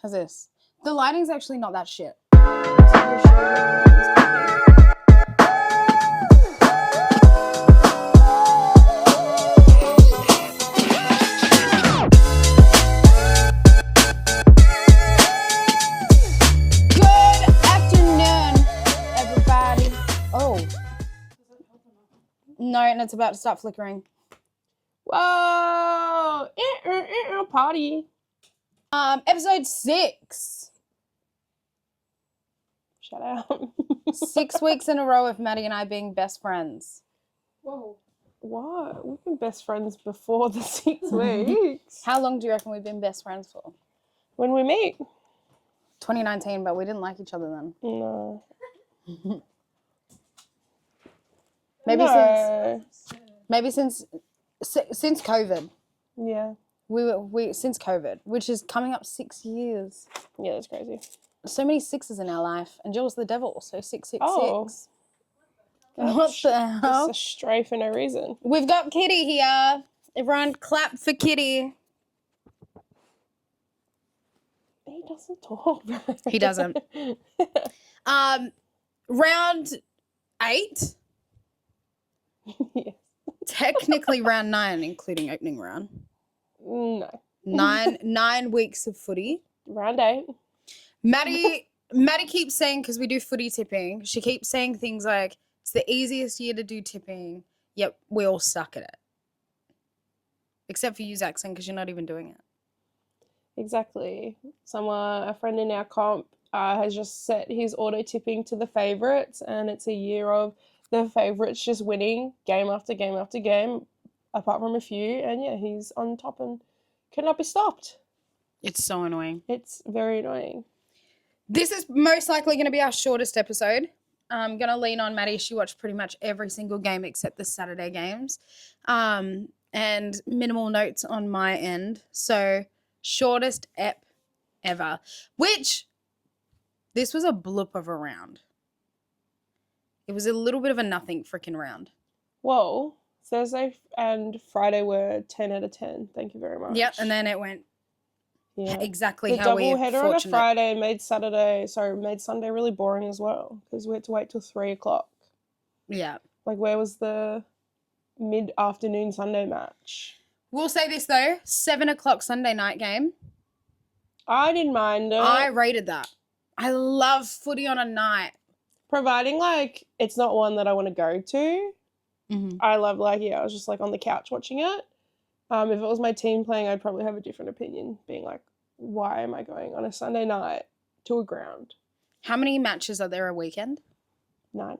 How's this? The lighting's actually not that shit. Good afternoon, everybody. Oh. No, and it's about to start flickering. Whoa! Party. Episode 6. Shout out. 6 weeks in a row of Maddie and I being best friends. Whoa. What? We've been best friends before the 6 weeks. How long do you reckon we've been best friends for? When we meet? 2019, but we didn't like each other then. No. Maybe since COVID. Yeah. We since COVID, which is coming up 6 years. Yeah, that's crazy. So many sixes in our life, and Jill's the devil, so 666. Oh. What the hell? Just a stray for no reason. We've got Kitty here. Everyone clap for Kitty. He doesn't talk. He doesn't. Round 8. Yes. Technically round 9, including opening round. No. 9 weeks of footy. Round 8. Maddie keeps saying, because we do footy tipping, she keeps saying things like, it's the easiest year to do tipping, yet we all suck at it. Except for you, Zaxon, because you're not even doing it. Exactly. A friend in our comp has just set his auto tipping to the favourites, and it's a year of the favourites just winning game after game after game, apart from a few, and yeah, he's on top and cannot be stopped. It's so annoying. It's very annoying. This is most likely going to be our shortest episode. I'm going to lean on Maddie. She watched pretty much every single game except the Saturday games. And minimal notes on my end. So, shortest ep ever. Which, this was a bloop of a round. It was a little bit of a nothing freaking round. Whoa. Thursday and Friday were 10 out of 10. Thank you very much. Yep, and then it went exactly the how we double header on a Friday made Sunday really boring as well, because we had to wait till 3 o'clock. Yeah. Like, where was the mid-afternoon Sunday match? We'll say this, though. 7 o'clock Sunday night game. I didn't mind it. I rated that. I love footy on a night. Providing, like, it's not one that I want to go to. Mm-hmm. I love, like, I was just, like, on the couch watching it. If it was my team playing, I'd probably have a different opinion, being like, why am I going on a Sunday night to a ground? How many matches are there a weekend? 9.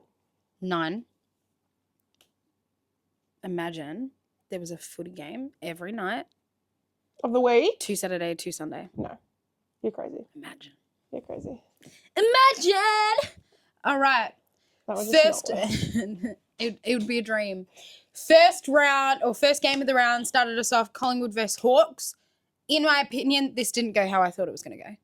Imagine there was a footy game every night. Of the week? 2 Saturday, 2 Sunday. No. You're crazy. Imagine. You're crazy. Imagine! All right. That was First, it would be a dream. First game of the round started us off Collingwood versus Hawks. In my opinion, this didn't go how I thought it was going to go.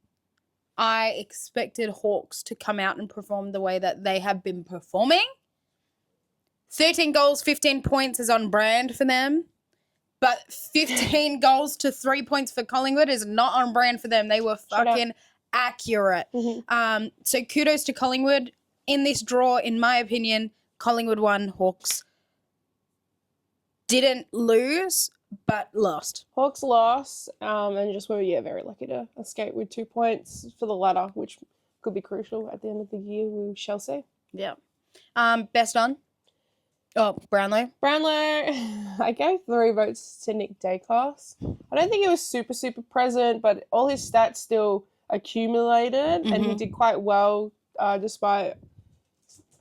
I expected Hawks to come out and perform the way that they have been performing. 13 goals, 15 points is on brand for them. But 15 goals to 3 points for Collingwood is not on brand for them. They were fucking accurate. Mm-hmm. So kudos to Collingwood. In this draw, in my opinion, Collingwood won, Hawks didn't lose, but lost. Hawks lost, and just were, very lucky to escape with 2 points for the ladder, which could be crucial at the end of the year, we shall see. Yeah. Best on? Oh, Brownlow. I gave 3 votes to Nick Dacos. I don't think he was super, super present, but all his stats still accumulated, and he did quite well despite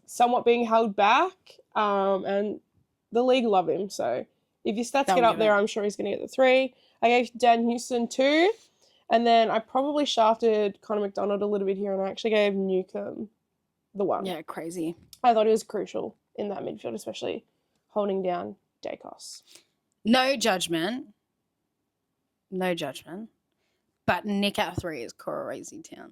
somewhat being held back, and the league love him, so if your stats get up there, I'm sure he's going to get the 3. I gave Dan Houston 2, and then I probably shafted Connor McDonald a little bit here, and I actually gave Newcomb the 1. Yeah, crazy. I thought he was crucial in that midfield, especially holding down Dacos. No judgment, but Nick at 3 is crazy town.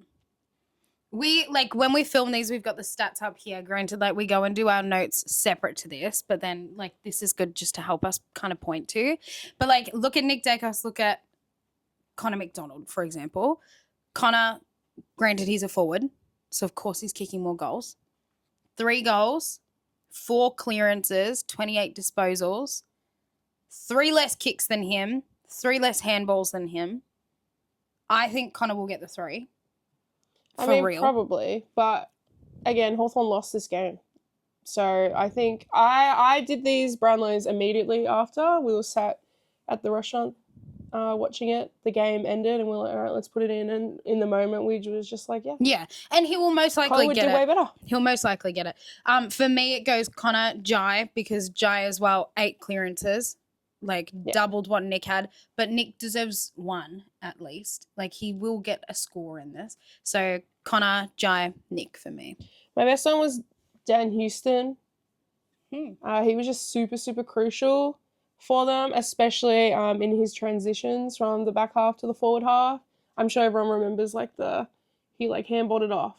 We, when we film these, we've got the stats up here. Granted, we go and do our notes separate to this, but then, this is good just to help us kind of point to. But, look at Nick Dacos, look at Connor McDonald, for example. Connor, granted he's a forward, so of course he's kicking more goals. 3 goals, 4 clearances, 28 disposals, 3 less kicks than him, 3 less handballs than him. I think Connor will get the 3. I mean, probably, but again, Hawthorn lost this game. So I think I did these Brownlows immediately after. We were sat at the restaurant watching it. The game ended and we were like, all right, let's put it in. And in the moment, we was just like, yeah. Yeah, and he will most likely Collingwood get did it. way better. He'll most likely get it. For me, it goes Connor, Jai, because Jai as well, 8 clearances, like doubled what Nick had. But Nick deserves 1 at least. Like he will get a score in this. So Connor, Jai, Nick for me. My best one was Dan Houston. He was just super, super crucial for them, especially in his transitions from the back half to the forward half. I'm sure everyone remembers he handballed it off,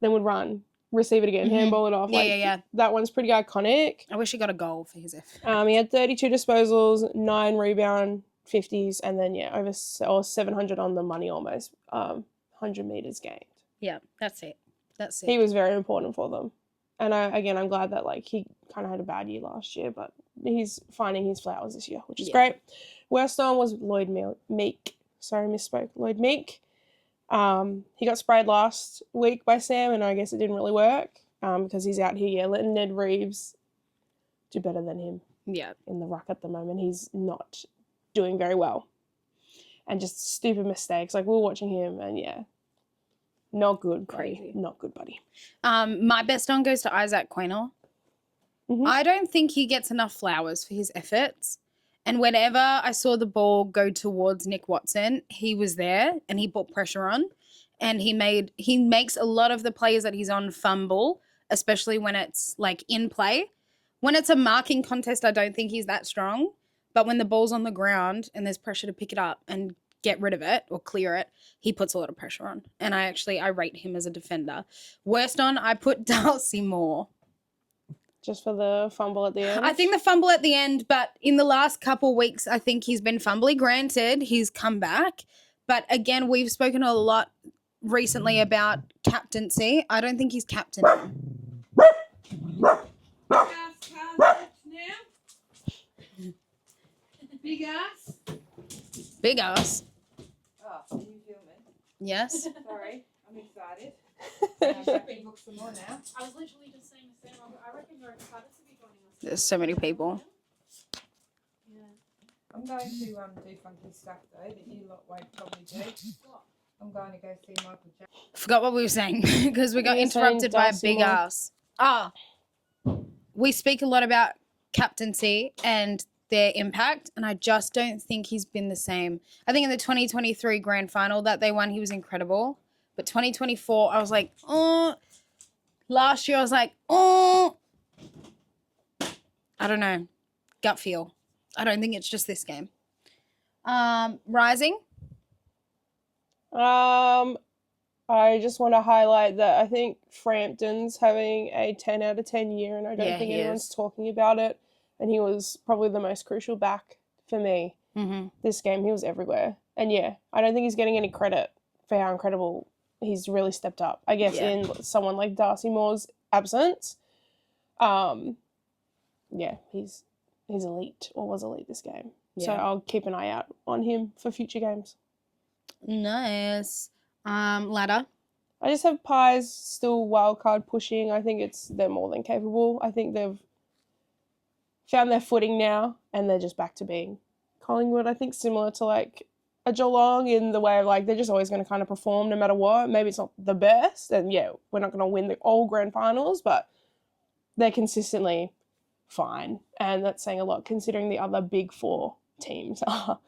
then would run, receive it again, handball it off. Yeah. That one's pretty iconic. I wish he got a goal for his effort. He had 32 disposals, 9 rebound, 50s, and then over 700 on the money almost, 100 meters gained. Yeah, that's it. He was very important for them. And I'm glad that he kind of had a bad year last year, but he's finding his flowers this year, which is great. Worst on was Lloyd Meek. Sorry, misspoke. Lloyd Meek. He got sprayed last week by Sam, and I guess it didn't really work because he's out here letting Ned Reeves do better than him. Yeah. In the ruck at the moment, he's not doing very well, and just stupid mistakes. We were watching him, and not good, crazy, not good, buddy. My best on goes to Isaac Quaynor. I don't think he gets enough flowers for his efforts. And whenever I saw the ball go towards Nick Watson, he was there and he put pressure on. And he makes a lot of the players that he's on fumble, especially when it's in play. When it's a marking contest, I don't think he's that strong. But when the ball's on the ground and there's pressure to pick it up and get rid of it or clear it, he puts a lot of pressure on. And I rate him as a defender. Worst on, I put Darcy Moore. Just for the fumble at the end? I think the fumble at the end, but in the last couple weeks, I think he's been fumbly. Granted, he's come back. But again, we've spoken a lot recently about captaincy. I don't think he's captain. Big ass. Big ass. Oh, can you feel me? Yes. Sorry, I'm excited. I'm happy to book some more now. I was literally just saying the same. I reckon you're excited to be joining us. There's so many people. Yeah. I'm going to do funky stuff though that you lot won't probably do. What? I'm going to go see Michael Jackson. Forgot what we were saying because we got interrupted by a big ass. We speak a lot about captaincy and their impact, and I just don't think he's been the same. I think in the 2023 grand final that they won, he was incredible. But 2024, I was like, oh. Last year, I was like, oh. I don't know. Gut feel. I don't think it's just this game. Rising. I just want to highlight that I think Frampton's having a 10 out of 10 year, and I don't think anyone's talking about it. And he was probably the most crucial back for me this game. He was everywhere. And I don't think he's getting any credit for how incredible he's really stepped up, I guess, in someone like Darcy Moore's absence. He's elite, or was elite this game. Yeah. So I'll keep an eye out on him for future games. Nice. Ladder. I just have Pies still wildcard pushing. I think they're more than capable. I think they've found their footing now, and they're just back to being Collingwood. I think similar to a Geelong in the way of they're just always going to kind of perform no matter what. Maybe it's not the best, and we're not going to win the all grand finals, but they're consistently fine, and that's saying a lot considering the other big 4 teams are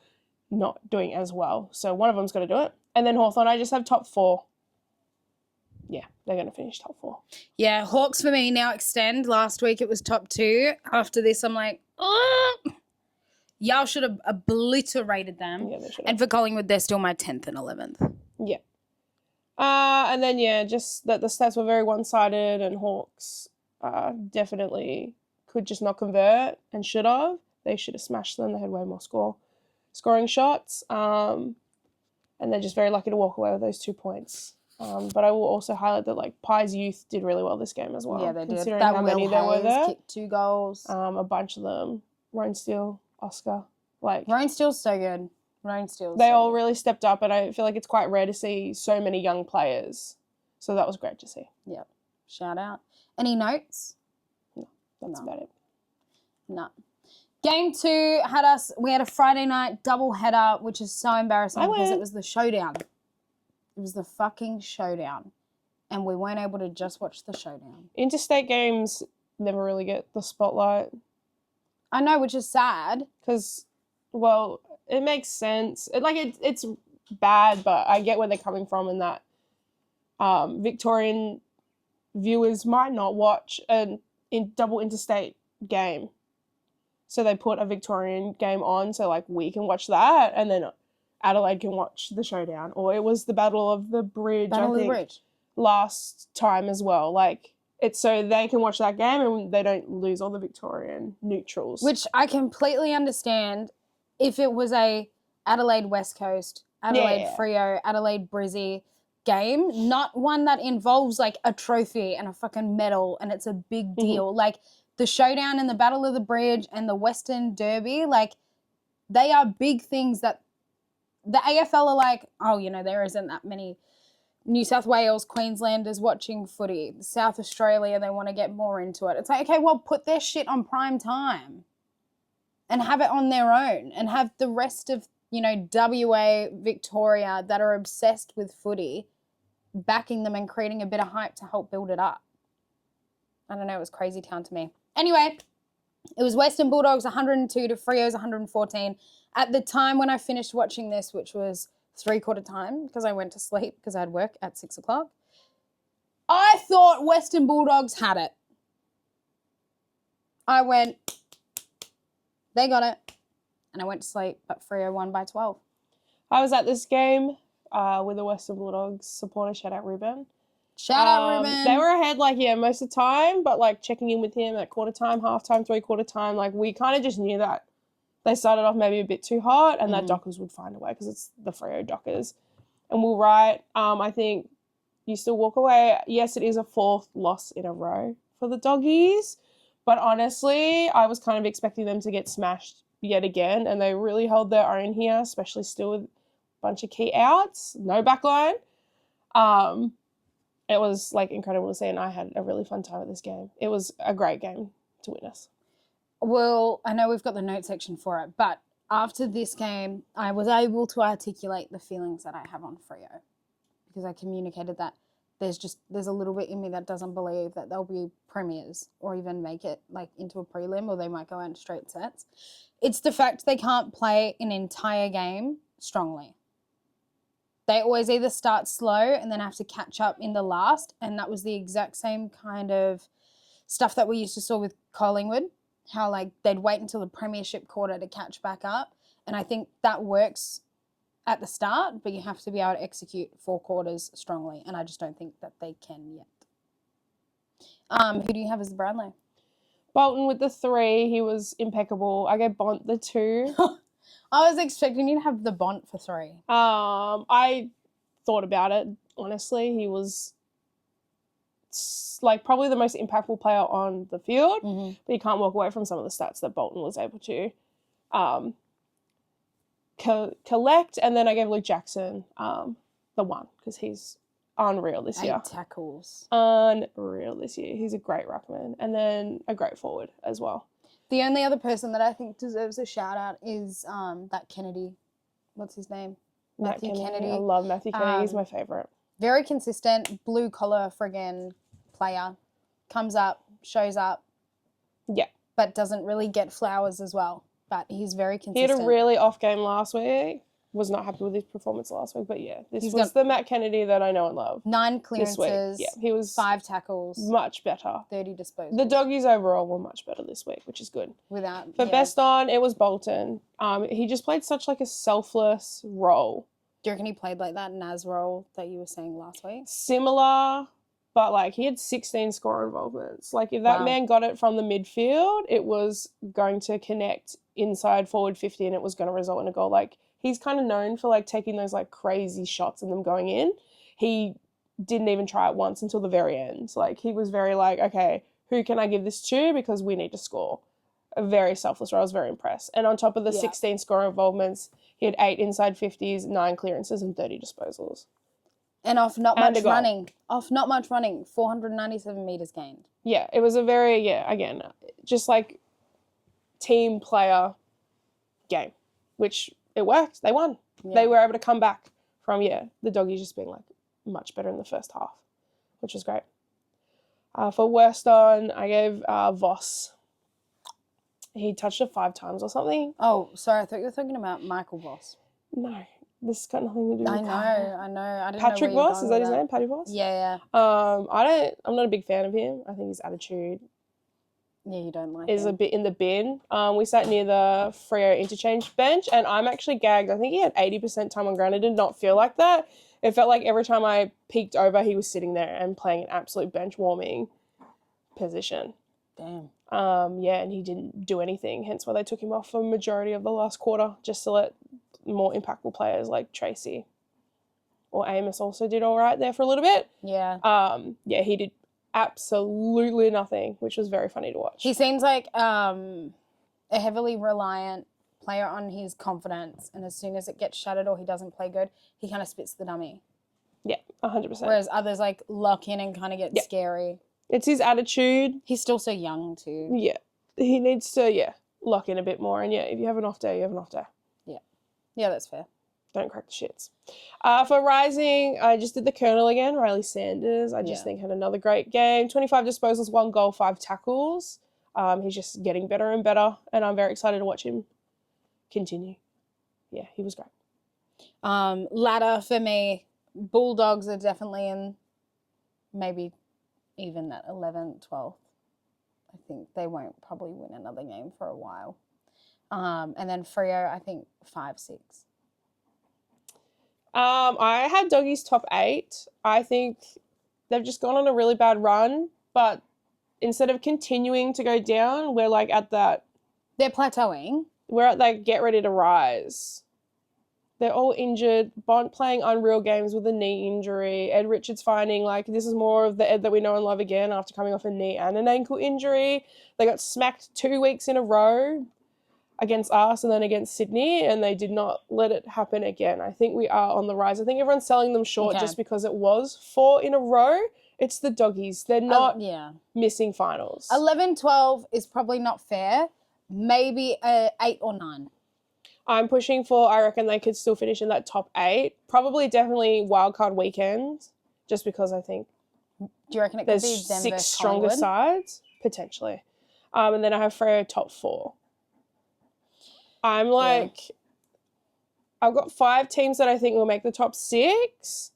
not doing as well. So one of them's got to do it. And then Hawthorn, I just have top 4. Yeah, they're going to finish top 4. Yeah, Hawks for me now extend. Last week it was top 2. After this, I'm like, oh. Y'all should have obliterated them. Yeah, they should have. And for Collingwood, they're still my 10th and 11th. Yeah. And then, just that the stats were very one-sided, and Hawks definitely could just not convert and should have. They should have smashed them. They had way more scoring shots. And and they're just very lucky to walk away with those 2 points. But I will also highlight that like Pies Youth did really well this game as well. Yeah, they did. Considering That how many Will there were Hayes there, kicked 2 goals. a bunch of them. Ryan Steele, Oscar, like Ryan Steele's so good. Ryan Steele's they so all good. really stepped up, and I feel like it's quite rare to see so many young players. So that was great to see. Yep. Shout out. Any notes? That's No. about it. No. Game 2 we had a Friday night double header, which is so embarrassing I because win. it was the showdown. It was the fucking showdown. And we weren't able to just watch the showdown. Interstate games never really get the spotlight I know, which is sad. because, well, it makes sense. It's bad, but I get where they're coming from in that Victorian viewers might not watch an double interstate game. So they put a Victorian game on so, like, we can watch that and then Adelaide can watch the showdown. Or it was the Battle of the Bridge, Battle I of the think, Bridge. last time as well. Like, it's so they can watch that game and they don't lose all the Victorian neutrals. Which I completely understand if it was a Adelaide West Coast, Adelaide Yeah. Freo, Adelaide Brizzy game, not one that involves like a trophy and a fucking medal and it's a big deal. Like the showdown and the Battle of the Bridge and the Western Derby, like they are big things that the AFL are like, oh, you know, there isn't that many New South Wales, Queenslanders watching footy. South Australia, they want to get more into it. It's like, okay, well, put their shit on prime time and have it on their own and have the rest of, you know, WA, Victoria that are obsessed with footy backing them and creating a bit of hype to help build it up. I don't know, it was crazy town to me. Anyway, it was Western Bulldogs 102 to Freo's 114. At the time when I finished watching this, which was 3/4 time because I went to sleep because I had work at 6 o'clock, I thought Western Bulldogs had it. I went, they got it, and I went to sleep, but Freo won by 12. I was at this game with the Western Bulldogs supporter. Shout out Ruben. Shout out, Ruben. They were ahead, like, yeah, most of the time, but, like, checking in with him at quarter time, half time, 3/4 time, like, we kind of just knew that they started off maybe a bit too hot and that Dockers would find a way because it's the Freo Dockers. And we're right. I think you still walk away. Yes, it is a 4th loss in a row for the Doggies, but honestly, I was kind of expecting them to get smashed yet again, and they really held their own here, especially still with a bunch of key outs, no backline. It was, like, incredible to see, and I had a really fun time at this game. It was a great game to witness. Well, I know we've got the note section for it, but after this game, I was able to articulate the feelings that I have on Freo because I communicated that there's a little bit in me that doesn't believe that they'll be premiers or even make it like into a prelim, or they might go out straight sets. It's the fact they can't play an entire game strongly. They always either start slow and then have to catch up in the last, and that was the exact same kind of stuff that we used to saw with Collingwood, how like they'd wait until the premiership quarter to catch back up, and I think that works at the start, but you have to be able to execute 4 quarters strongly, and I just don't think that they can yet. Who do you have as the Brownlow? Bolton with the 3, he was impeccable. I gave Bont the 2. I was expecting you to have the Bont for 3. I thought about it, honestly. He was like probably the most impactful player on the field, but you can't walk away from some of the stats that Bolton was able to collect. And then I gave Luke Jackson the 1 because he's unreal this year. 8 tackles. Unreal this year. He's a great ruckman and then a great forward as well. The only other person that I think deserves a shout out is that Kennedy. What's his name? Matthew Kennedy. I love Matthew Kennedy. He's my favourite. Very consistent, blue collar friggin' player. Comes up, shows up. Yeah. But doesn't really get flowers as well. But he's very consistent. He had a really off game last week. Was not happy with his performance last week, but yeah, this was the Matt Kennedy that I know and love. 9 clearances, yeah, he was 5 tackles, much better. 30 disposals. The Doggies overall were much better this week, which is good. For best on, it was Bolton. He just played such like a selfless role. Do you reckon he played like that Naz role that you were saying last week? Similar, but like he had 16 score involvements. Like if that man got it from the midfield, it was going to connect inside forward 50 and it was going to result in a goal. Like he's kind of known for like taking those like crazy shots and them going in. He didn't even try it once until the very end. Like he was very like, okay, who can I give this to because we need to score. A very selfless role. I was very impressed. And on top of the 16 scorer involvements, he had 8 inside 50s, 9 clearances and 30 disposals. And off not And much running. 497 metres gained. Yeah, it was a very, again, just like team player game, which it worked. They won. Yeah. They were able to come back from, the Doggies just being like much better in the first half, which was great. For worst on, I gave Voss. He touched it 5 times or something. Oh, sorry. I thought you were talking about Michael Voss. No, this has got nothing to do with I know. I didn't Patrick know where you were Voss, going is that with his name? Patty Voss? Yeah. I'm not a big fan of him. I think his attitude Yeah, you don't like is him. a bit in the bin. We sat near the Freo interchange bench and I'm actually gagged. I think he had 80% time on ground. It did not feel like that. It felt like every time I peeked over, he was sitting there and playing an absolute bench warming position. Damn. And he didn't do anything, hence why they took him off for a majority of the last quarter, just to let more impactful players like Tracy or Amos also did all right there for a little bit. Yeah. He did absolutely nothing, which was very funny to watch. He seems like a heavily reliant player on his confidence, and as soon as it gets shattered or he doesn't play good, he kind of spits the dummy. Yeah, 100%. Whereas others like lock in and kind of get scary. It's his attitude. He's still so young too. Yeah. He needs to, lock in a bit more. And if you have an off day, you have an off day. Yeah, that's fair. Don't crack the shits. For Rising, I just did the Colonel again, Riley Sanders. I just think had another great game. 25 disposals, 1 goal, 5 tackles. He's just getting better and better, and I'm very excited to watch him continue. Yeah, he was great. Ladder for me, Bulldogs are definitely in maybe even at 11th, 12th. I think they won't probably win another game for a while. And then Freo, I think 5, 6. I had Doggies top 8. I think they've just gone on a really bad run, but instead of continuing to go down, we're like at that. They're plateauing. We're at that get ready to rise. They're all injured. Bont playing unreal games with a knee injury. Ed Richards finding like this is more of the Ed that we know and love again after coming off a knee and an ankle injury. They got smacked 2 weeks in a row against us and then against Sydney, and they did not let it happen again. I think we are on the rise. I think everyone's selling them short just because it was 4 in a row. It's the Doggies. They're not missing finals. 11, 12 is probably not fair. Maybe 8 or 9. I'm pushing for, I reckon they could still finish in that top 8. Probably definitely wildcard weekend, just because I think do you reckon it could there's be Denver, 6 stronger sides, potentially. And then I have Freo top 4. I'm like, I've got 5 teams that I think will make the top 6.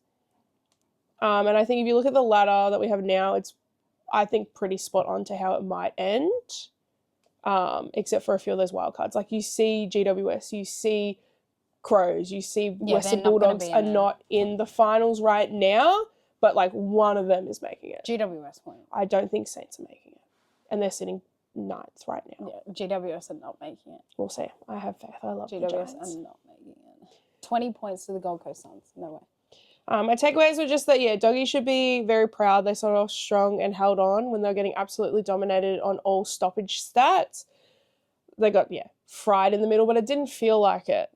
And I think if you look at the ladder that we have now, it's, I think, pretty spot on to how it might end, except for a few of those wild cards. Like you see GWS, you see Crows, you see Western Bulldogs are not in the finals right now, but like one of them is making it. GWS won't. I don't think Saints are making it. And they're sitting 9th right now. Yeah, GWS are not making it. We'll see. I have faith. I love GWS the Giants. are not making it. 20 points to the Gold Coast Suns. No way. My takeaways were just that, Doggies should be very proud. They started off strong and held on when they were getting absolutely dominated on all stoppage stats. They got, fried in the middle, but it didn't feel like it.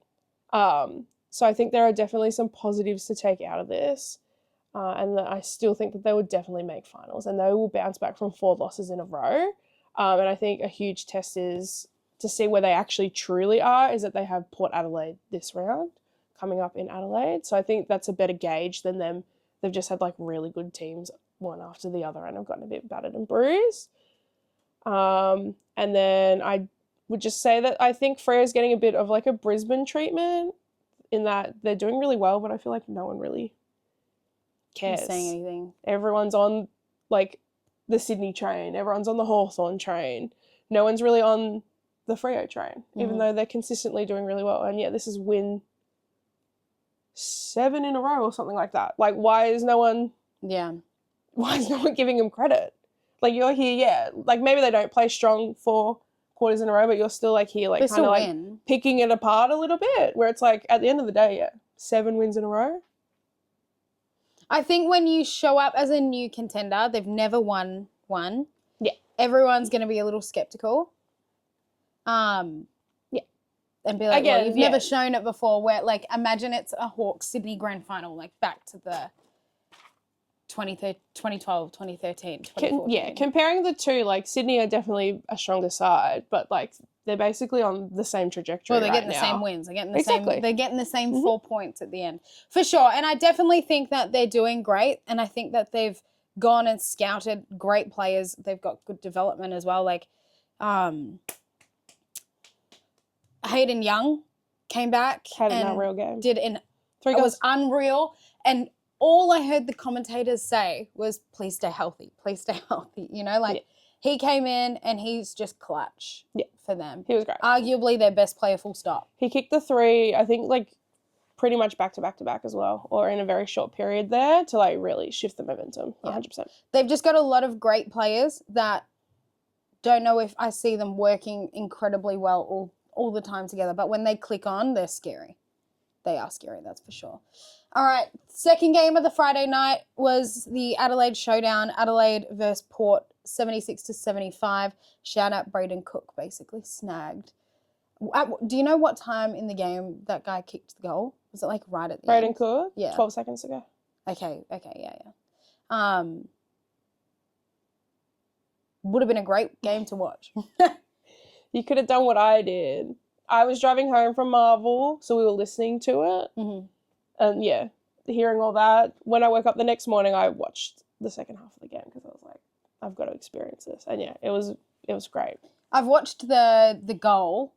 So I think there are definitely some positives to take out of this. And that I still think that they would definitely make finals and they will bounce back from 4 losses in a row. And I think a huge test is to see where they actually truly are is that they have Port Adelaide this round coming up in Adelaide. So I think that's a better gauge than them. They've just had like really good teams one after the other and have gotten a bit battered and bruised. And then I would just say that I think Freya's getting a bit of like a Brisbane treatment in that they're doing really well, but I feel like no one really cares. Saying anything. Everyone's on like the Sydney train. Everyone's on the Hawthorn train. No one's really on the Freo train, even though they're consistently doing really well. And this is win 7 in a row or something like that. Like, why is no one giving them credit? Like, you're here, like maybe they don't play strong for quarters in a row, but you're still like here, like They kind still of like win. picking it apart a little bit. Where it's like at the end of the day, yeah, 7 wins in a row. I think when you show up as a new contender, they've never won one. Yeah. Everyone's going to be a little skeptical. Yeah. And be like, well, Again, you've yeah. never shown it before. Where, like, imagine it's a Hawks Sydney grand final, like back to the 2012, 2013, 2014. Yeah, comparing the two, like Sydney are definitely a stronger side, but like they're basically on the same trajectory. Well, they're right getting the now. same wins. They're getting the Exactly. same. They're getting the same 4 points at the end, for sure. And I definitely think that they're doing great. And I think that they've gone and scouted great players. They've got good development as well. Like, Hayden Young came back Had an and unreal game. did an. 3 It goals. was unreal, and all I heard the commentators say was, "Please stay healthy. Please stay healthy." You know, like he came in and he's just clutch for them. He was great. Arguably their best player, full stop. He kicked the 3, I think, like pretty much back to back to back as well, or in a very short period there to like really shift the momentum. 100%. They've just got a lot of great players that don't know if I see them working incredibly well all the time together. But when they click on, they're scary. They are scary, that's for sure. All right, second game of the Friday night was the Adelaide Showdown. Adelaide versus Port, 76-75. Shout out Braden Cook, basically snagged. Do you know what time in the game that guy kicked the goal? Was it like right at the Braden end? Cook? Yeah. 12 seconds ago. Okay, yeah. Would have been a great game to watch. You could have done what I did. I was driving home from Marvel, so we were listening to it. Mm-hmm. And yeah, hearing all that. When I woke up the next morning, I watched the second half of the game because I was like, I've got to experience this. And yeah, it was great. I've watched the goal,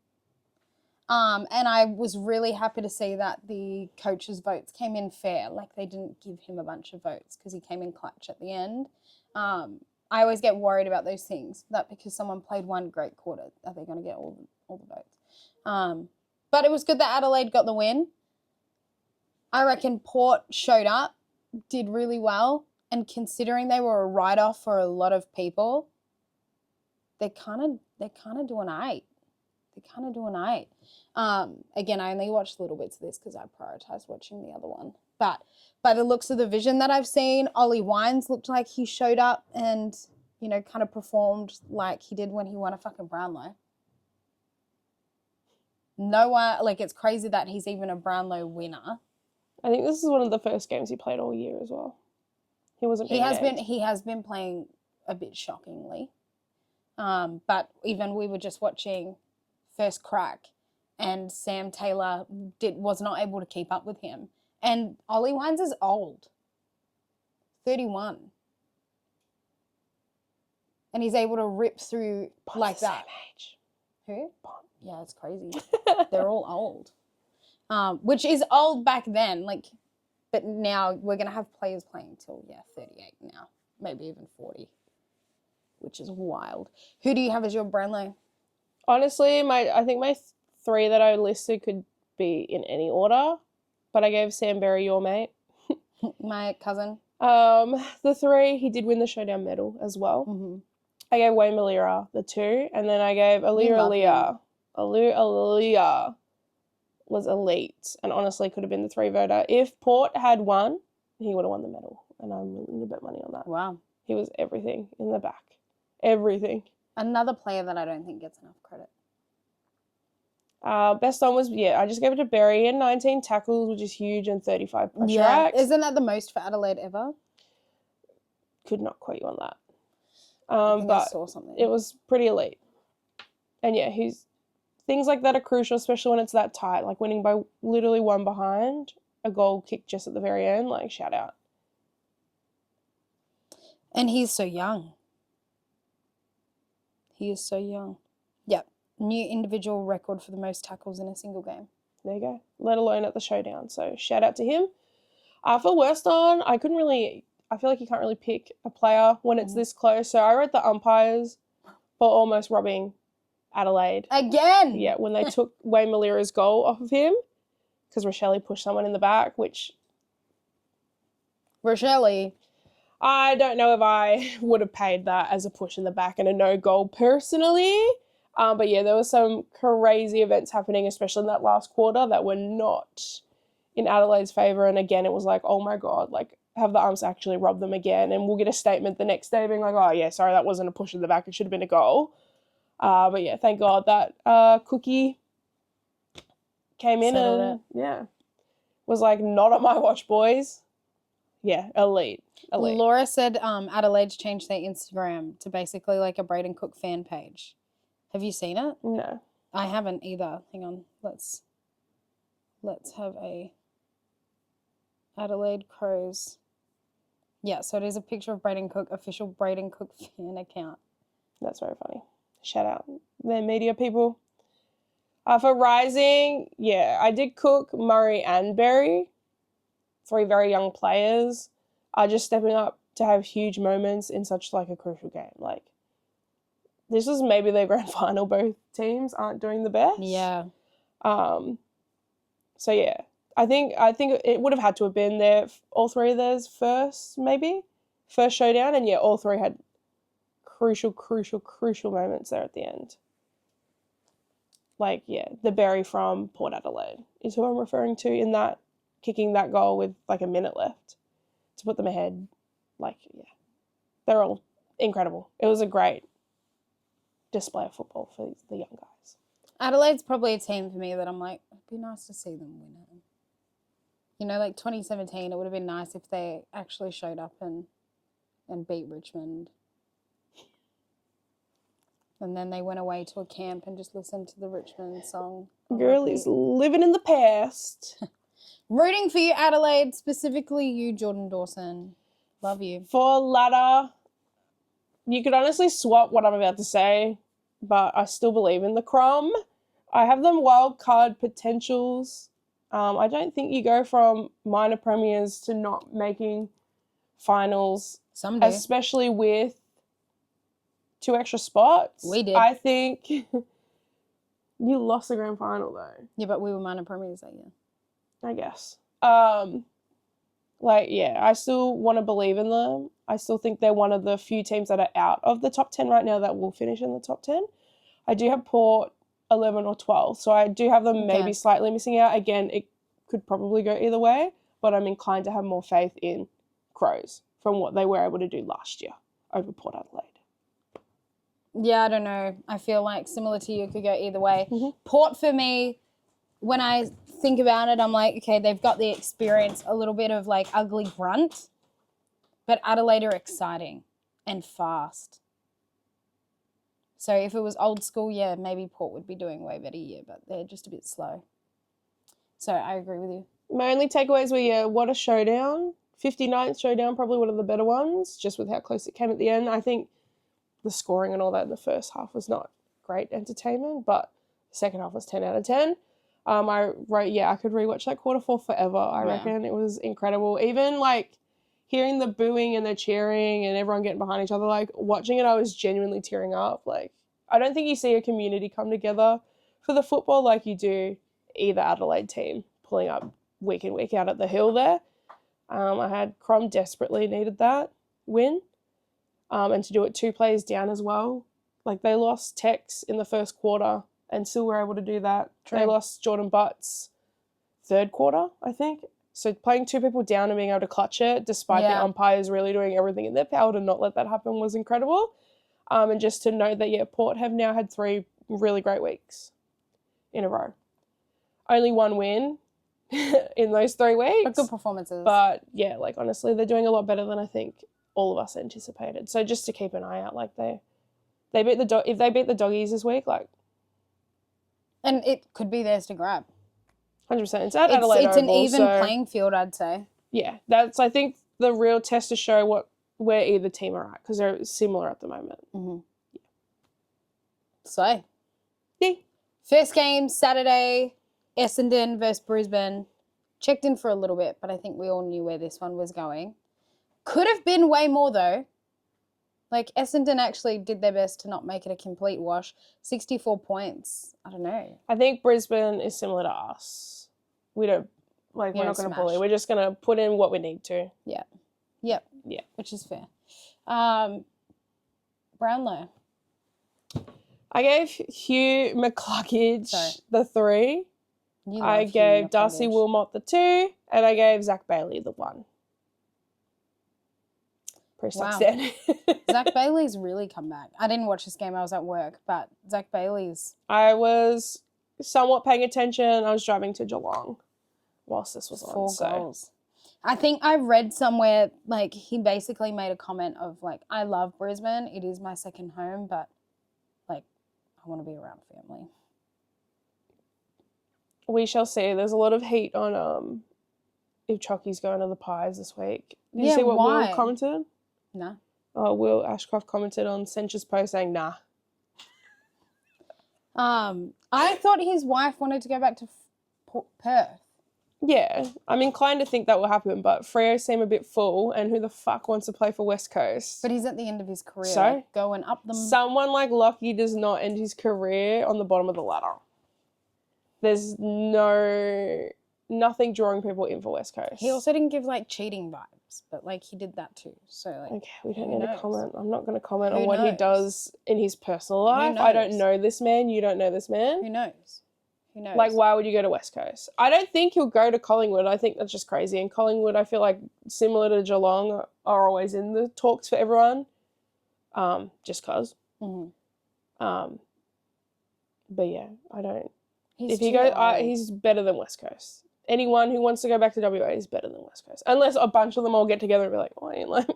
and I was really happy to see that the coaches' votes came in fair. Like, they didn't give him a bunch of votes because he came in clutch at the end. I always get worried about those things, that because someone played one great quarter, are they going to get all the votes? But it was good that Adelaide got the win. I reckon Port showed up, did really well, and considering they were a write-off for a lot of people, they're kind of doing eight. They're kind of doing eight. Again, I only watched little bits of this because I prioritized watching the other one. But by the looks of the vision that I've seen, Ollie Wines looked like he showed up and, you know, kind of performed like he did when he won a fucking Brownlow. No one, like, it's crazy that he's even a Brownlow winner. I think this is one of the first games he played all year as well. He wasn't. He has been playing a bit shockingly. But even we were just watching First Crack, and Sam Taylor was not able to keep up with him. And Ollie Wines is old, 31, and he's able to rip through Bond's like the that. Same age. Who? Bond. Yeah, it's crazy. They're all old, which is old back then. Like, but now we're gonna have players playing till 38 now, maybe even 40, which is wild. Who do you have as your Brownlow? Honestly, I think my 3 that I listed could be in any order, but I gave Sam Berry your mate. My cousin. The 3, he did win the Showdown medal as well. Mm-hmm. I gave Wayne Malira the 2, and then I gave Aliyah. Aliyah was elite, and honestly could have been the 3 voter. If Port had won, he would have won the medal, and I'm willing to bet money on that. Wow. He was everything in the back. Everything. Another player that I don't think gets enough credit. Best on was, I just gave it to Berry. He had 19 tackles, which is huge, and 35 pressure acts. Isn't that the most for Adelaide ever? Could not quote you on that. I think I But saw something. it was pretty elite. And yeah, things like that are crucial, especially when it's that tight, like winning by literally 1 behind, a goal kicked just at the very end, like shout out. And he's so young. He is so young. Yep. New individual record for the most tackles in a single game. There you go. Let alone at the Showdown. So shout out to him. For worst on, I feel like you can't really pick a player when it's this close. So I wrote the umpires for almost robbing Adelaide. Again! Yeah, when they took Wayne Malira's goal off of him because Rochelle pushed someone in the back, which Rochelle. I don't know if I would have paid that as a push in the back and a no goal personally. But yeah, there were some crazy events happening, especially in that last quarter, that were not in Adelaide's favour. And again, it was like, oh my God, like, have the umps actually rob them again? And we'll get a statement the next day being like, oh yeah, sorry, that wasn't a push in the back. It should have been a goal. But yeah, thank God that Cookie came in Settled and was like, not on my watch, boys. Yeah, elite. Laura said Adelaide's changed their Instagram to basically like a Braden Cook fan page. Have you seen it? No. I haven't either. Hang on. Let's have a Adelaide Crows. Yeah, so it is a picture of Braden Cook, official Braden Cook fan account. That's very funny. Shout out their media people. For Rising, yeah, I did Cook, Murray and Berry. 3 very young players are just stepping up to have huge moments in such like a crucial game. Like, this was maybe their grand final. Both teams aren't doing the best. Yeah. So yeah, I think it would have had to have been all 3 of theirs first showdown, and yeah, all 3 had crucial moments there at the end. Like, yeah, the Berry from Port Adelaide is who I'm referring to in that, kicking that goal with like a minute left to put them ahead. Like, yeah, they're all incredible. It was a great display of football for the young guys. Adelaide's probably a team for me that I'm like, it'd be nice to see them win it. You know, like 2017, it would have been nice if they actually showed up and beat Richmond. And then they went away to a camp and just listened to the Richmond song. Girl is living in the past. Rooting for you, Adelaide, specifically you, Jordan Dawson. Love you. For ladder, you could honestly swap what I'm about to say, but I still believe in the Crom. I have them wild card potentials. I don't think you go from minor premiers to not making finals. Some do. Especially with 2 extra spots. We did. I think you lost the grand final though. Yeah, but we were minor premiers that year. I guess. Like, yeah, I still want to believe in them. I still think they're one of the few teams that are out of the top 10 right now that will finish in the top 10. I do have Port 11 or 12, so I do have them maybe slightly missing out. Again, it could probably go either way, but I'm inclined to have more faith in Crows from what they were able to do last year over Port Adelaide. Yeah, I don't know. I feel like similar to you, it could go either way. Mm-hmm. Port for me, when I think about it, I'm like, okay, they've got the experience, a little bit of like ugly grunt, but Adelaide are exciting and fast. So if it was old school, yeah, maybe Port would be doing way better year, but they're just a bit slow. So I agree with you. My only takeaways were, yeah, what a showdown. 59th showdown, probably one of the better ones, just with how close it came at the end. I think the scoring and all that in the first half was not great entertainment, but the second half was 10 out of 10. I wrote, yeah, I could rewatch that quarter 4 forever. I reckon it was incredible. Even like hearing the booing and the cheering and everyone getting behind each other, like watching it, I was genuinely tearing up. Like, I don't think you see a community come together for the football like you do either Adelaide team pulling up week in, week out at the hill there. I had Crom desperately needed that win. And to do it 2 plays down as well. Like, they lost Tex in the first quarter and still were able to do that. True. They lost Jordan Butts third quarter, I think. So playing 2 people down and being able to clutch it, despite the umpires really doing everything in their power to not let that happen, was incredible. And just to note that, yeah, Port have now had 3 really great weeks in a row. Only 1 win in those 3 weeks. But good performances. But, yeah, like, honestly, they're doing a lot better than I think all of us anticipated. So just to keep an eye out, like, they beat if they beat the Doggies this week, like, and it could be theirs to grab. 100%. It's at Adelaide It's an Oval, even playing field, I'd say. Yeah, that's, I think, the real test to show where either team are at, because they're similar at the moment. Mm-hmm. Yeah. So, yeah. First game, Saturday, Essendon versus Brisbane. Checked in for a little bit, but I think we all knew where this one was going. Could have been way more, though. Like, Essendon actually did their best to not make it a complete wash. 64 points. I don't know. I think Brisbane is similar to us. We don't, like, we're not going to bully. We're just going to put in what we need to. Yeah. Yep. Yeah. Which is fair. Brownlow. I gave Hugh McCluggage Sorry. the 3. You I love Hugh gave Darcy McCluggage. Wilmot the 2, and I gave Zach Bailey the 1. Pretty Wow. standing. Zach Bailey's really come back. I didn't watch this game. I was at work, but Zach Bailey's I was somewhat paying attention. I was driving to Geelong whilst this was on. 4 So goals. I think I read somewhere, like, he basically made a comment of, like, I love Brisbane. It is my second home, but, like, I want to be around family. we shall see. There's a lot of heat on if Chucky's going to the Pies this week. Did you Yeah, see what why? Will commented? No. Will Ashcroft commented on Sench's post saying, nah. I thought his wife wanted to go back to Perth. Yeah, I'm inclined to think that will happen, but Freo seem a bit full, and who the fuck wants to play for West Coast? But he's at the end of his career. So? Like, going up them. Someone like Lockie does not end his career on the bottom of the ladder. There's nothing drawing people in for West Coast. He also didn't give, like, cheating vibes, but, like, he did that too. So, like, Okay, we don't who need to knows? comment. I'm not going to comment Who on what he knows? does in his personal life. I don't knows? know this man. You don't know this man. who knows? Who knows? Like, why would you go to West Coast? I don't think he'll go to Collingwood. I think that's just crazy. And Collingwood, I feel like, similar to Geelong, are always in the talks for everyone. Just cause. Mhm. But yeah, I don't. He's If he too goes, old. he's better than West Coast. Anyone who wants to go back to WA is better than West Coast. Unless a bunch of them all get together and be like, wait, like,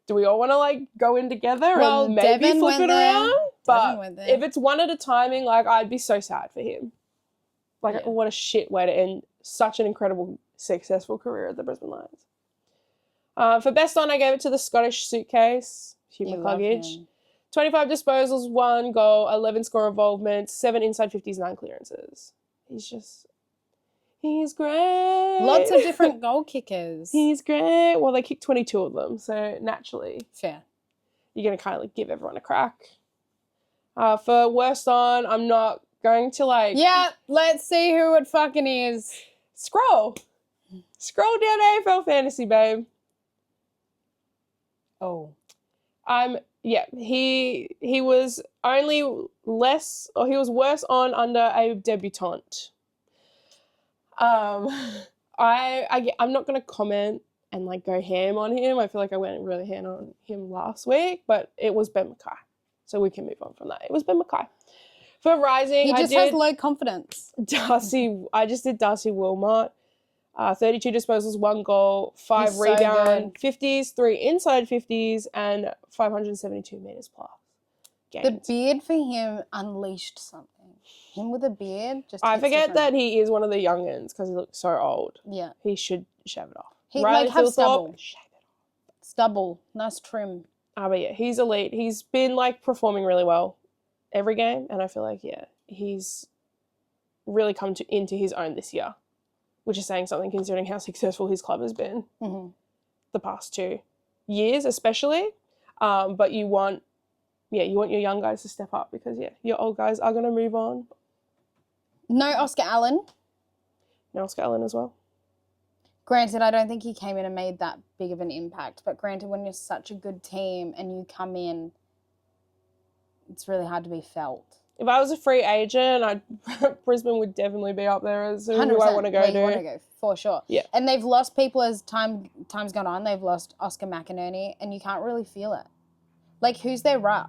do we all want to, like, go in together Well, and maybe Devin flip it went there. around? Devin But went there. if it's one at a timing, like, I'd be so sad for him. Like, Yeah. what a shit way to end such an incredible, successful career at the Brisbane Lions. For best on, I gave it to the Scottish suitcase, Hugh You love McCluggage. him. 25 disposals, 1 goal, 11 score involvements, 7 inside 50s, 9 clearances. He's great. Lots of different goal kickers. He's great. Well, they kicked 22 of them, so naturally Fair. you're going to kind of like give everyone a crack. For worst on, I'm not going to like Yeah, let's see who it fucking is. scroll down AFL fantasy, babe. Oh. He was only less, or he was worse on under a debutante. I'm not going to comment and like go ham on him. I feel like I went really ham on him last week, but it was Ben Mackay. So we can move on from that. It was Ben Mackay. For Rising, He I just has did low confidence. I just did Darcy Wilmot. 32 disposals, 1 goal, 5 He's so rebound, good. 50s, 3 inside 50s, and 572 metres plus. The Gained. beard for him unleashed something. Him with a beard just I hits forget different. that he is one of the youngins because he looks so old. Yeah. He should shave it off. He Riley like have Thilthorpe, stubble. shave it off. Stubble. Nice trim. But yeah, he's elite. He's been like performing really well every game, and I feel like he's really come into his own this year, which is saying something considering how successful his club has been Mm-hmm. the past 2 years, especially. But you want your young guys to step up because your old guys are gonna move on. No Oscar Allen. Now Scotland as well. Granted, I don't think he came in and made that big of an impact. But granted, when you're such a good team and you come in, it's really hard to be felt. If I was a free agent, Brisbane would definitely be up there as who I want to go where you want to. to go, for sure. Yeah. And they've lost people as time's gone on. They've lost Oscar McInerney, and you can't really feel it. Like, who's their ruck?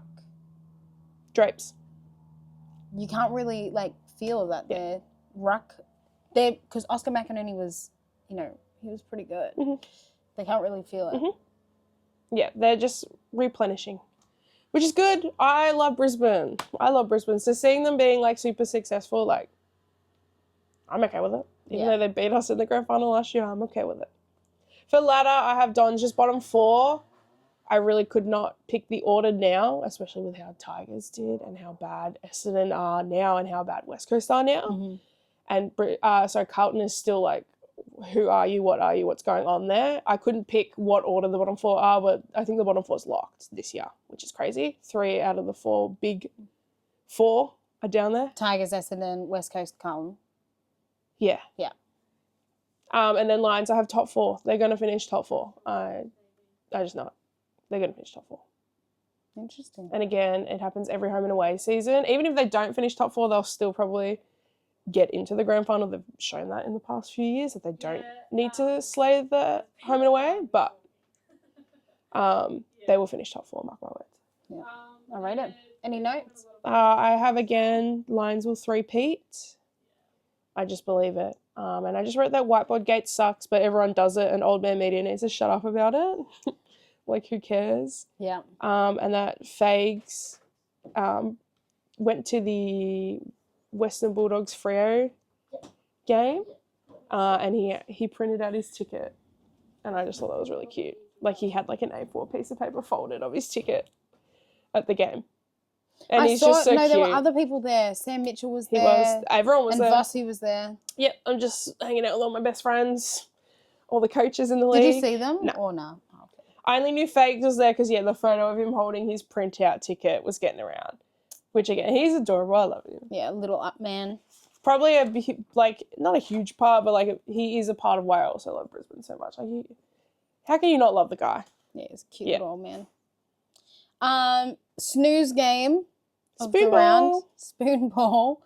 Drapes. You can't really, like, feel that Yeah. their ruck... Because Oscar McInerney was, he was pretty good. Mhm. They can't really feel it. Mhm. Yeah, they're just replenishing, which is good. I love Brisbane. So seeing them being like super successful, like, I'm okay with it. Even Yeah. though they beat us in the grand final last year, I'm okay with it. For ladder, I have Don's just bottom 4. I really could not pick the order now, especially with how Tigers did and how bad Essendon are now and how bad West Coast are now. Mm-hmm. And so Carlton is still like, who are you? What are you? What's going on there? I couldn't pick what order the bottom 4 are, but I think the bottom 4 is locked this year, which is crazy. 3 out of the 4 big 4 are down there. Tigers, Essendon, West Coast, Carlton. Yeah. Yeah. And then Lions, I have top 4. They're going to finish top 4. I just know it. They're going to finish top 4. Interesting. And again, it happens every home and away season. Even if they don't finish top 4, they'll still probably get into the grand final. They've shown that in the past few years that they don't need to slay the home and away, but they will finish top 4, mark my words. Yeah. All right. Any notes? I have again, Lions will three-peat. I just believe it. And I just wrote that whiteboard gate sucks, but everyone does it, and old man media needs to shut up about it. Like, who cares? Yeah. And that Feins went to the Western Bulldogs Freo game, and he printed out his ticket, and I just thought that was really cute. Like, he had like an A4 piece of paper folded of his ticket at the game. And he's just so cute. There were other people there. Sam Mitchell was there. Everyone was there. And Vossi was there. Yep, I'm just hanging out with all my best friends, all the coaches in the league. Did you see them? No. Or no? Oh, okay. I only knew Feins was there because, the photo of him holding his printout ticket was getting around. Which, again, he's adorable. I love him. Yeah, little up man. Probably, not a huge part, but, he is a part of why I also love Brisbane so much. Like, how can you not love the guy? Yeah, he's a cute little old man. Snooze game. Spoon ball. Spoon ball.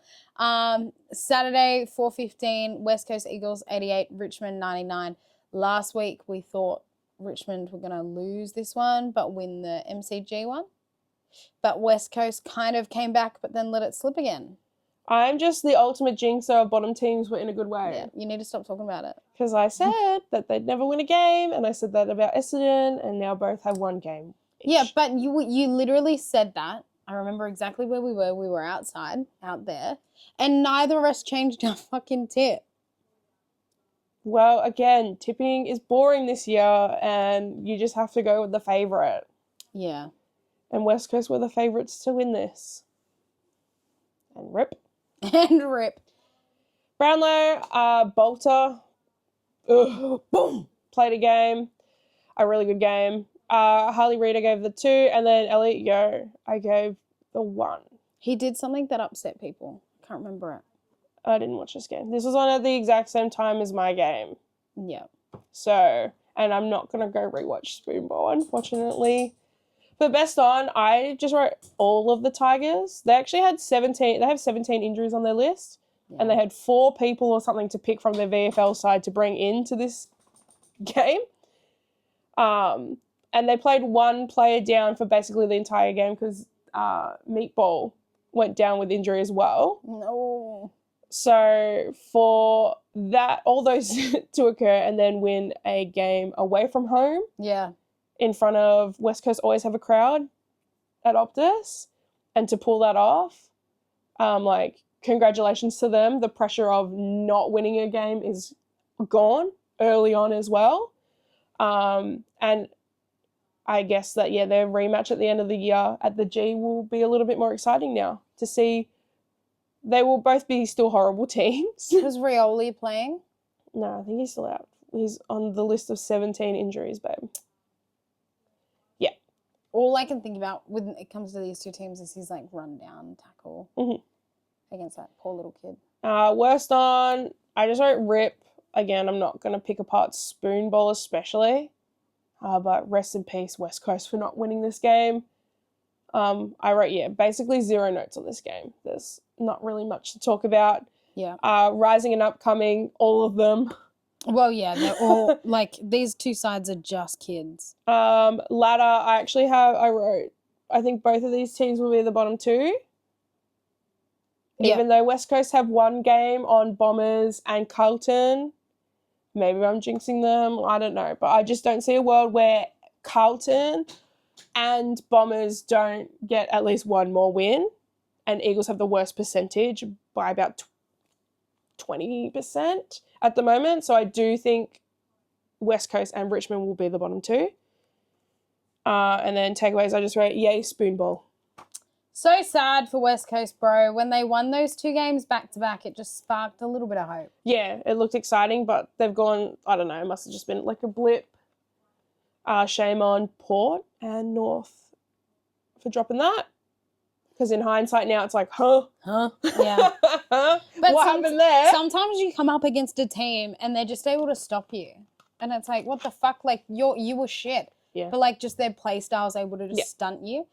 Saturday, 4:15, West Coast Eagles 88, Richmond 99. Last week we thought Richmond were going to lose this one but win the MCG one. But West Coast kind of came back but then let it slip again. I'm just the ultimate jinxer of bottom teams were in a good way. Yeah, you need to stop talking about it. Because I said that they'd never win a game, and I said that about Essendon, and now both have one game each. Yeah, but you literally said that. I remember exactly where we were. We were outside, out there, and neither of us changed our fucking tip. Well, again, tipping is boring this year, and you just have to go with the favourite. Yeah. And West Coast were the favourites to win this. And rip. And rip. Brownlow, Bolter, boom, played a game, a really good game. Harley Reid I gave the 2, and then Elliot Yeo I gave the 1. He did something that upset people. I can't remember it. I didn't watch this game. This was on at the exact same time as my game. Yeah. So, and I'm not going to go rewatch Spoonball, unfortunately. For best on, I just wrote all of the Tigers. They actually had 17, they have 17 injuries on their list. Yeah. And they had 4 people or something to pick from their VFL side to bring into this game. And they played one player down for basically the entire game because Meatball went down with injury as well. No. So for that, all those to occur and then win a game away from home. Yeah. In front of West Coast always have a crowd at Optus. And to pull that off, congratulations to them. The pressure of not winning a game is gone early on as well. And I guess that, their rematch at the end of the year at the G will be a little bit more exciting now to see. They will both be still horrible teams. Was Rioli playing? No, I think he's still out. He's on the list of 17 injuries, babe. Yeah. All I can think about when it comes to these two teams is his rundown tackle against that poor little kid. Worst on, I just wrote rip. Again, I'm not going to pick apart Spoonball especially. But rest in peace, West Coast, for not winning this game. I wrote, basically 0 notes on this game. There's not really much to talk about. Yeah. Rising and upcoming, all of them. Well, yeah, they're all, these two sides are just kids. Ladder, I wrote, I think both of these teams will be the bottom 2. Even though West Coast have one game on Bombers and Carlton. Maybe I'm jinxing them. I don't know. But I just don't see a world where Carlton and Bombers don't get at least one more win. And Eagles have the worst percentage by about 20% at the moment. So I do think West Coast and Richmond will be the bottom 2. And then takeaways, I just wrote, yay, Spoonball. So sad for West Coast, bro. When they won those 2 games back-to-back, it just sparked a little bit of hope. Yeah, it looked exciting, but they've gone, I don't know, it must have just been like a blip. Shame on Port and North for dropping that. Because in hindsight now, it's like, huh? Yeah. But what happened there? Sometimes you come up against a team and they're just able to stop you. And it's like, what the fuck? You were shit. Yeah. But like just their play styles able to just Yeah. stunt you.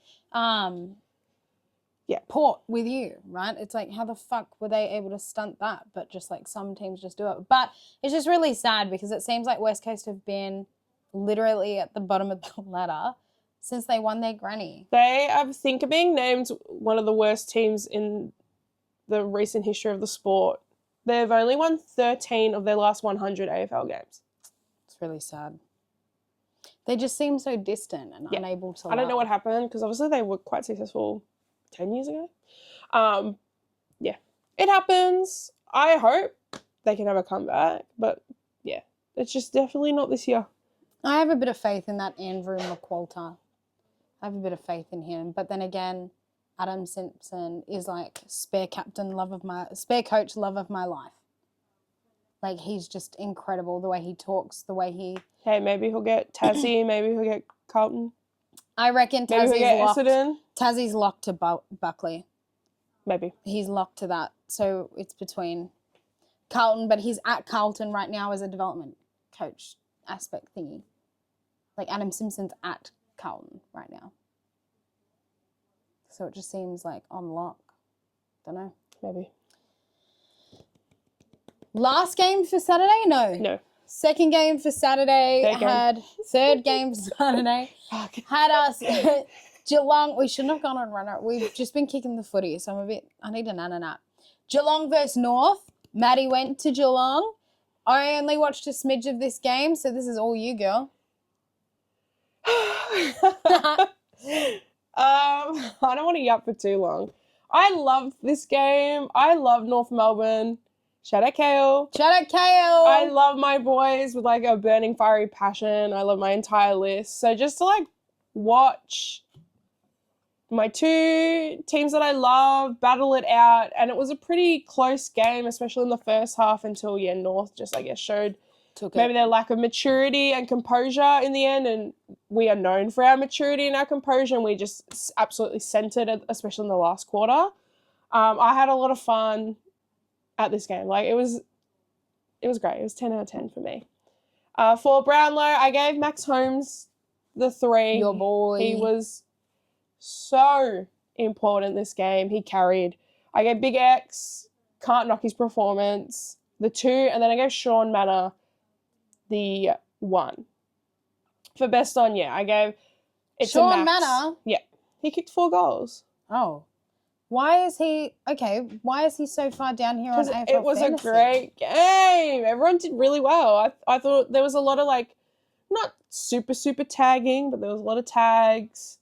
Yeah. Port with you, right? It's like, how the fuck were they able to stunt that? But just like some teams just do it. But it's just really sad because it seems like West Coast have been literally at the bottom of the ladder since they won their granny. They, I think, are being named one of the worst teams in the recent history of the sport. They've only won 13 of their last 100 AFL games. It's really sad. They just seem so distant and unable to I don't know what love. happened because obviously they were quite successful 10 years ago. Yeah, it happens. I hope they can have a comeback, but yeah, it's just definitely not this year. I have a bit of faith in that Andrew McQualter. I have a bit of faith in him. But then again, Adam Simpson is like spare coach, love of my life. Like, he's just incredible. The way he talks, the way he... Hey, maybe he'll get Tassie, maybe he'll get Carlton. I reckon Maybe he'll get locked. Essendon. Tassie's locked to Buckley. Maybe. He's locked to that. So it's between Carlton, but he's at Carlton right now as a development coach aspect thingy. Like, Adam Simpson's at Carlton right now. So it just seems like on lock. Don't know. Maybe. Last game for Saturday? No. Second game for Saturday. Third game for Saturday. Fuck. Had us Geelong. We shouldn't have gone on runner. We've just been kicking the footy, so I need a nap. Geelong versus North. Maddie went to Geelong. I only watched a smidge of this game, so this is all you, girl. I don't want to yap for too long. I love this game. I love North Melbourne. Shout out Kale. Shout out Kale. I love my boys with like a burning fiery passion. I love my entire list. So just to like watch my two teams that I love battle it out, and it was a pretty close game, especially in the first half until North just I guess showed maybe their lack of maturity and composure in the end, and we are known for our maturity and our composure, and we just absolutely centered it, especially in the last quarter. I had a lot of fun at this game. Like, it was great. It was 10 out of 10 for me. For Brownlow, I gave Max Holmes the 3. Your boy. He was so important this game. He carried. I gave Big X, can't knock his performance, the 2, and then I gave Sean Manor the 1. For best on, I gave it's Sean a Max. Manor? Yeah. He kicked 4 goals. Oh. Why is he so far down here on AFL It was Fantasy? a great game. Everyone did really well. I thought there was a lot of like, not super tagging, but there was a lot of tags,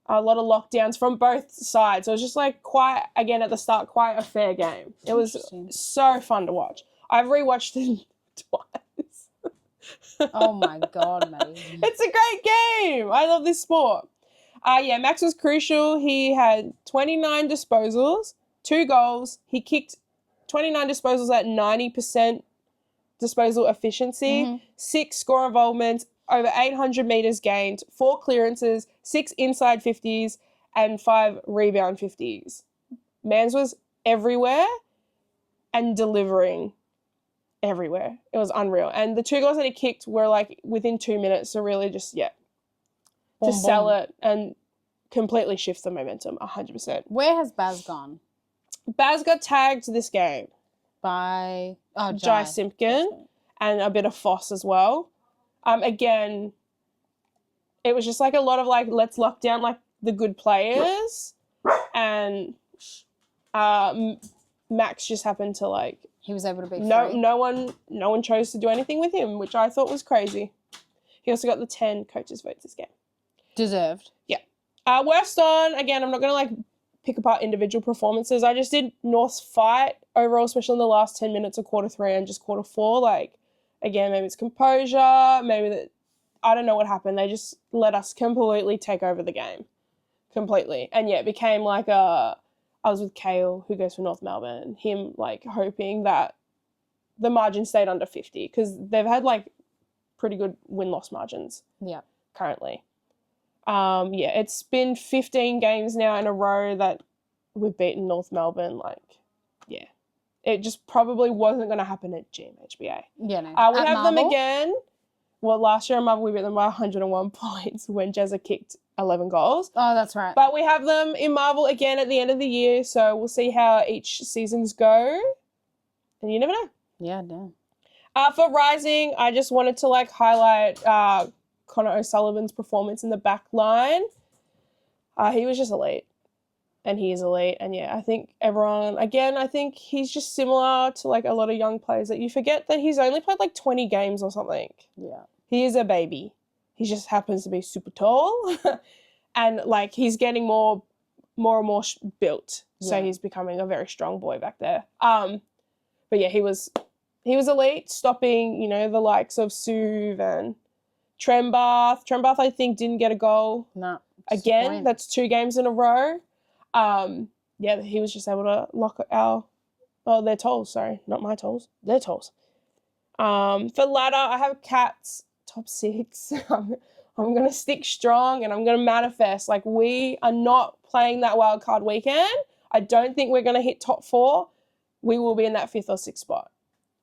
a lot of lockdowns from both sides. So it was just like quite a fair game. It was so fun to watch. I've rewatched it twice. Oh my God, Maddie. It's a great game. I love this sport. Max was crucial. He had 29 disposals, 2 goals. He kicked 29 disposals at 90% disposal efficiency, 6 score involvements, over 800 metres gained, 4 clearances, 6 inside 50s, and 5 rebound 50s. Mans was everywhere and delivering everywhere. It was unreal. And the 2 goals that he kicked were like within 2 minutes, so really just, to sell it and completely shift the momentum 100%. Where has Baz gone? Baz got tagged this game By Jai Simpkin and a bit of Foss as well. Again, it was just like a lot of like, let's lock down like the good players, and Max just happened to like He was able to be free. no one chose to do anything with him, which I thought was crazy. He also got the 10 coaches' votes this game. Deserved. Yeah. Worst on, again, I'm not going to like pick apart individual performances. I just did North's fight overall, especially in the last 10 minutes of quarter 3 and just quarter 4. Like, again, maybe it's composure, I don't know what happened. They just let us completely take over the game. Completely. And it became like I was with Kale, who goes for North Melbourne, him like hoping that the margin stayed under 50 because they've had like pretty good win-loss margins currently. It's been 15 games now in a row that we've beaten North Melbourne. It just probably wasn't going to happen at GMHBA. Yeah, no. We At have them Marvel? again last year in Marvel we beat them by 101 points when Jezza kicked 11 goals. Oh, that's right. But we have them in Marvel again at the end of the year, so we'll see how each seasons go. And you never know. Yeah, damn. For Rising, I just wanted to highlight Connor O'Sullivan's performance in the back line. He was just elite. And he is elite. And yeah, I think everyone, again, I think he's just similar to a lot of young players that you forget that he's only played 20 games or something. Yeah. He is a baby. He just happens to be super tall. And he's getting more and more built. So Yeah. he's becoming a very strong boy back there. But yeah, he was elite, stopping, the likes of Suv and Trembath. Trembath, I think, didn't get a goal. No. Again, that's 2 games in a row. Yeah, he was just able to lock their tolls, sorry, not my tolls, their tolls. For ladder, I have Cats top 6. I'm going to stick strong and I'm going to manifest. We are not playing that wild card weekend. I don't think we're going to hit top 4. We will be in that 5th or 6th spot.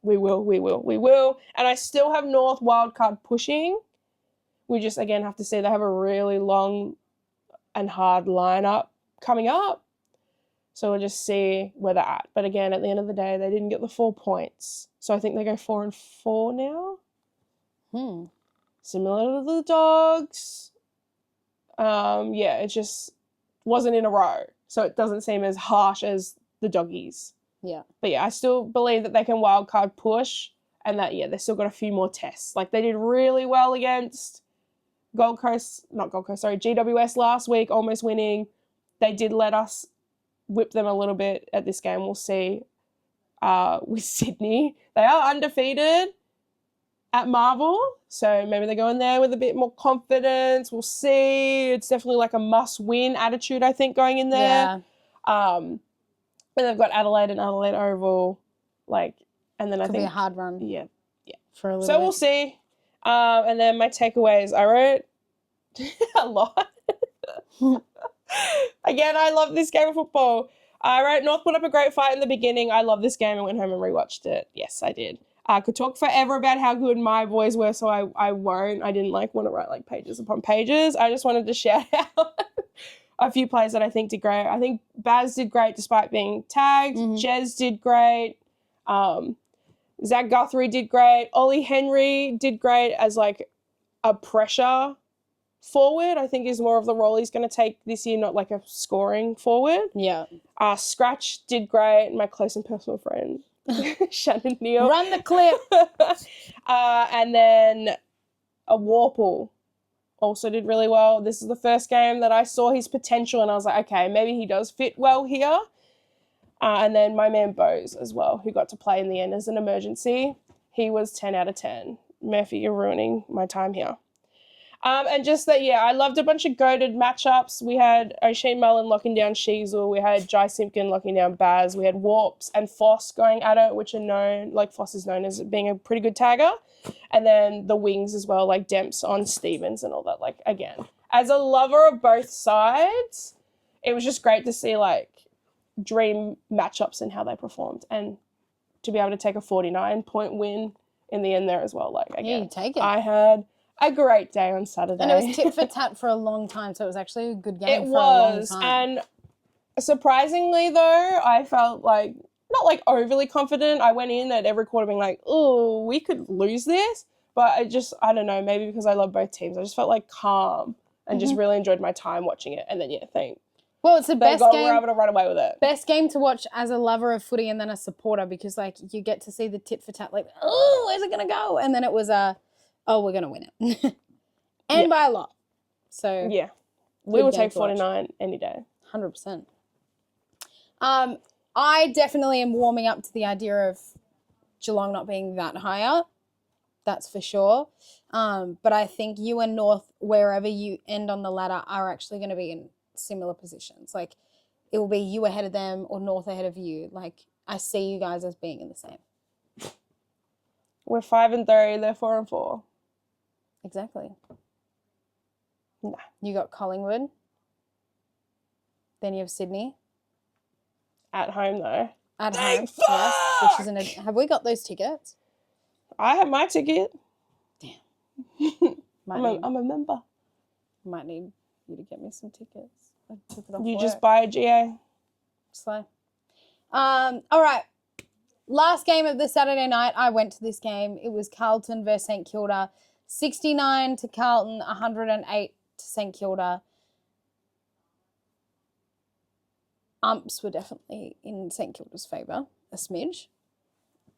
We will. And I still have North wildcard pushing. We just, again, have to see they have a really long and hard lineup coming up. So we'll just see where they're at. But again, at the end of the day, they didn't get the 4 points. So I think they go 4-4 now. Similar to the Dogs. Yeah, it just wasn't in a row. So it doesn't seem as harsh as the Doggies. Yeah. But yeah, I still believe that they can wildcard push and that, yeah, they've still got a few more tests. They did really well against GWS last week, almost winning. They did let us whip them a little bit at this game. We'll see with Sydney. They are undefeated at Marvel, so maybe they go in there with a bit more confidence. We'll see. It's definitely a must-win attitude, I think, going in there. Yeah. And they've got Adelaide and Adelaide Oval, and then Could be a hard run. Yeah. For a little So bit. we'll see. And then my takeaways, I wrote a lot. Again, I love this game of football. I wrote North put up a great fight in the beginning. I love this game. I went home and rewatched it. Yes, I did. I could talk forever about how good my boys were, so I won't. I didn't want to write pages upon pages. I just wanted to shout out a few players that I think did great. I think Baz did great despite being tagged. Jez did great. Zach Guthrie did great. Ollie Henry did great as a pressure forward. I think is more of the role he's going to take this year, not a scoring forward. Yeah. Scratch did great. My close and personal friend, Shannon Neal. Run the clip. And then a Warple also did really well. This is the first game that I saw his potential and I was like, okay, maybe he does fit well here. And then my man Bose as well, who got to play in the end as an emergency. He was 10 out of 10. Murphy, you're ruining my time here. And just that, yeah, I loved a bunch of goated matchups. We had O'Shane Mullen locking down Sheasel. We had Jai Simpkin locking down Baz. We had Warps and Foss going at it, which are known, Foss is known as being a pretty good tagger. And then the wings as well, Demps on Stevens and all that. Again, as a lover of both sides, it was just great to see, dream matchups and how they performed. And to be able to take a 49-point win in the end there as well. Again, Yeah, you take it. I had a great day on Saturday. And it was tit for tat for a long time, so it was actually a good game It for a long was. time. And surprisingly, though, I felt not overly confident. I went in at every quarter being oh, we could lose this. But I don't know, maybe because I love both teams. I just felt calm and just really enjoyed my time watching it. And then, yeah, well, it's the best we're game. able to run away with it. Best game to watch as a lover of footy and then a supporter because, you get to see the tit for tat, oh, where's it going to go? And then it was oh, we're going to win it. And by a lot. So, yeah, we will game take to watch. 49 any day. 100%. I definitely am warming up to the idea of Geelong not being that high up. That's for sure. But I think you and North, wherever you end on the ladder, are actually going to be in similar positions. It will be you ahead of them or North ahead of you. I see you guys as being in the same. We're 5-3, they're 4-4. Exactly. Nah. You got Collingwood. Then you have Sydney. At home, though. At Thank home. Yes, which fuck! is have we got those tickets? I have my ticket. Damn. Might need, I'm a member. might need you to get me some tickets. I took it off You work. just buy a GA. Slow. All right. Last game of the Saturday night, I went to this game. It was Carlton versus St Kilda. 69 to Carlton, 108 to St Kilda. Umps were definitely in St Kilda's favour, a smidge.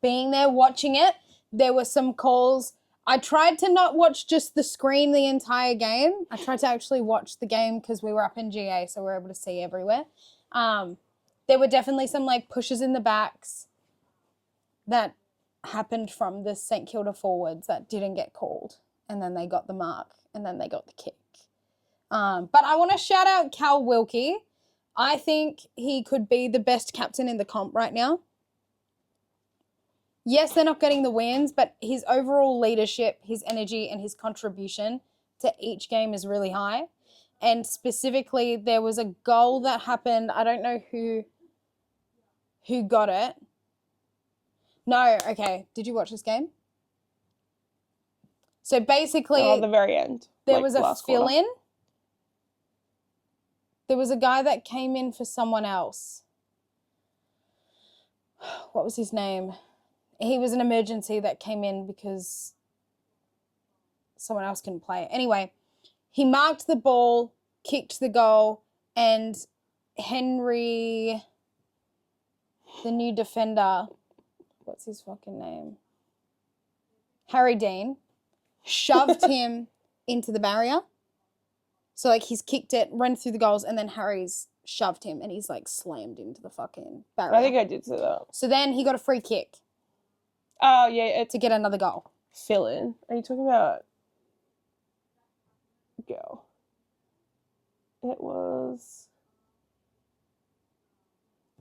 Being there, watching it, there were some calls. I tried to not watch just the screen the entire game. I tried to actually watch the game because we were up in GA, so we were able to see everywhere. There were definitely some like pushes in the backs that happened from the St Kilda forwards that didn't get called, and then they got the mark, and then they got the kick. But I want to shout out Cal Wilkie. I think he could be the best captain in the comp right now. Yes, they're not getting the wins, but his overall leadership, his energy, and his contribution to each game is really high. And specifically, there was a goal that happened. I don't know who got it. No, okay. Did you watch this game? So basically, At the very end. there like was a last quarter. fill-in. There was a guy that came in for someone else. What was his name? He was an emergency that came in because someone else couldn't play. Anyway, he marked the ball, kicked the goal, and Henry, the new defender, what's his fucking name? Harry Dean, shoved him into the barrier. So, like, he's kicked it, ran through the goals, and then Harry's shoved him, and he's, like, slammed into the fucking barrier. I think I did see that. So then he got a free kick Oh, yeah, it's to get another goal. fill in. Are you talking about girl? It was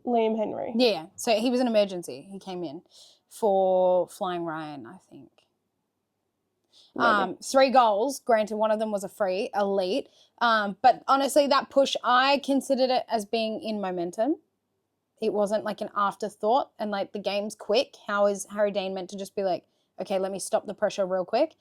Liam Henry. Yeah, so he was an emergency. He came in for Flying Ryan, I think. Maybe. 3 goals. Granted, one of them was a free, elite. But honestly, that push, I considered it as being in momentum. It wasn't like an afterthought. And like the game's quick. How is Harry Dean meant to just be like, okay, let me stop the pressure real quick?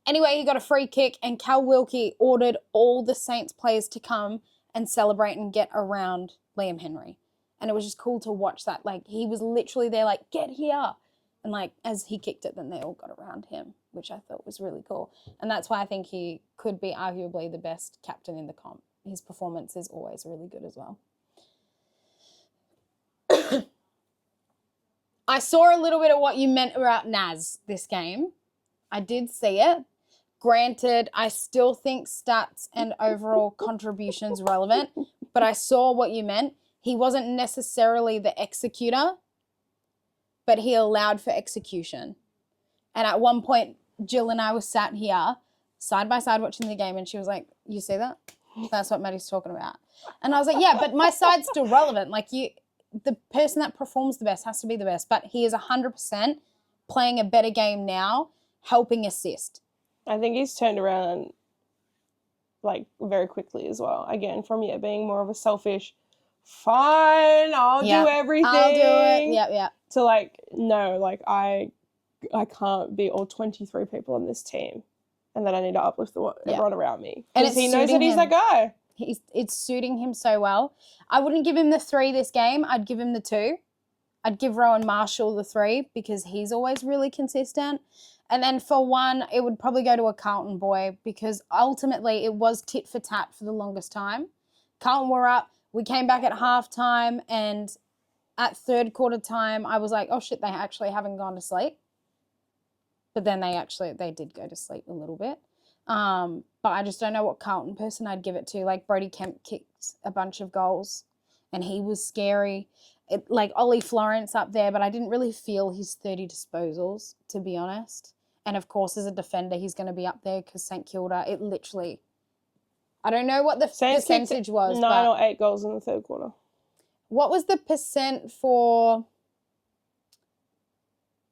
Anyway, he got a free kick, and Cal Wilkie ordered all the Saints players to come and celebrate and get around Liam Henry. And it was just cool to watch that. Like, he was literally there like, get here. And like, as he kicked it, then they all got around him, which I thought was really cool. And that's why I think he could be arguably the best captain in the comp. His performance is always really good as well. I saw a little bit of what you meant about Naz this game. I did see it. Granted, I still think stats and overall contributions relevant, but I saw what you meant. He wasn't necessarily the executor, but he allowed for execution. And at one point, Jill and I were sat here side by side watching the game, and she was like, you see that? That's what Maddie's talking about. And I was like, yeah, but my side's still relevant. Like, the person that performs the best has to be the best, but he is 100% playing a better game now, helping assist. I think he's turned around like very quickly as well. Again, from being more of a selfish, fine, I'll do everything. I'll do it. Yeah. To like, no, like I can't be all 23 people on this team, and then I need to uplift everyone around me. And Because he knows that he's that guy. It's suiting him so well. I wouldn't give him the 3 this game. I'd give him the 2. I'd give Rowan Marshall the 3 because he's always really consistent. And then for 1, it would probably go to a Carlton boy because ultimately it was tit for tat for the longest time. Carlton were up. We came back at halftime, and at third quarter time, I was like, oh shit, they actually haven't gone to sleep. But then they did go to sleep a little bit. But I just don't know what Carlton person I'd give it to. Like, Brody Kemp kicked a bunch of goals, and he was scary. Like Ollie Florence up there, but I didn't really feel his 30 disposals, to be honest. And of course, as a defender, he's going to be up there because St Kilda, it literally, I don't know what the percentage was. 9 or 8 goals in the third quarter. What was the percent for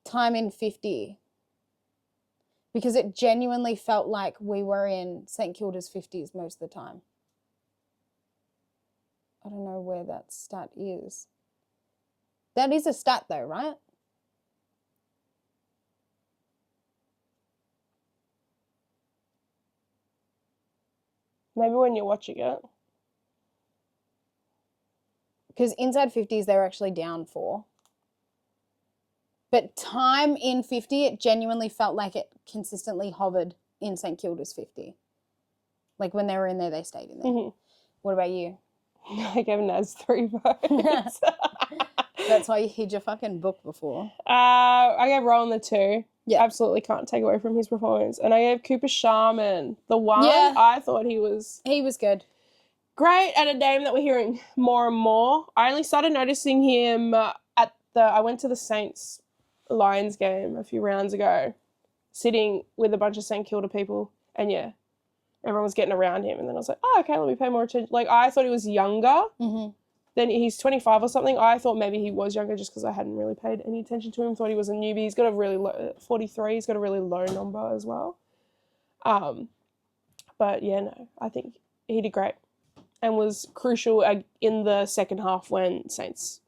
time in 50? Because it genuinely felt like we were in St Kilda's 50s most of the time. I don't know where that stat is. That is a stat though, right? Maybe when you're watching it. Because inside 50s, they were actually down 4. But time in 50, it genuinely felt like it consistently hovered in St Kilda's 50. Like when they were in there, they stayed in there. Mhm. What about you? I gave Naz 3 votes. That's why you hid your fucking book before. I gave Rowan the 2. Yeah. Absolutely can't take away from his performance. And I gave Cooper Sharman the 1. Yeah. I thought he was He was good. great, and a name that we're hearing more and more. I only started noticing him I went to the Saints Lions game a few rounds ago, sitting with a bunch of St Kilda people, and yeah, everyone was getting around him, and then I was like, oh, okay, let me pay more attention. Like, I thought he was younger. Mm-hmm. Then he's 25 or something. I thought maybe he was younger just because I hadn't really paid any attention to him. Thought he was a newbie. He's got a really low, 43. He's got a really low number as well. But yeah, no, I think he did great and was crucial in the second half when Saints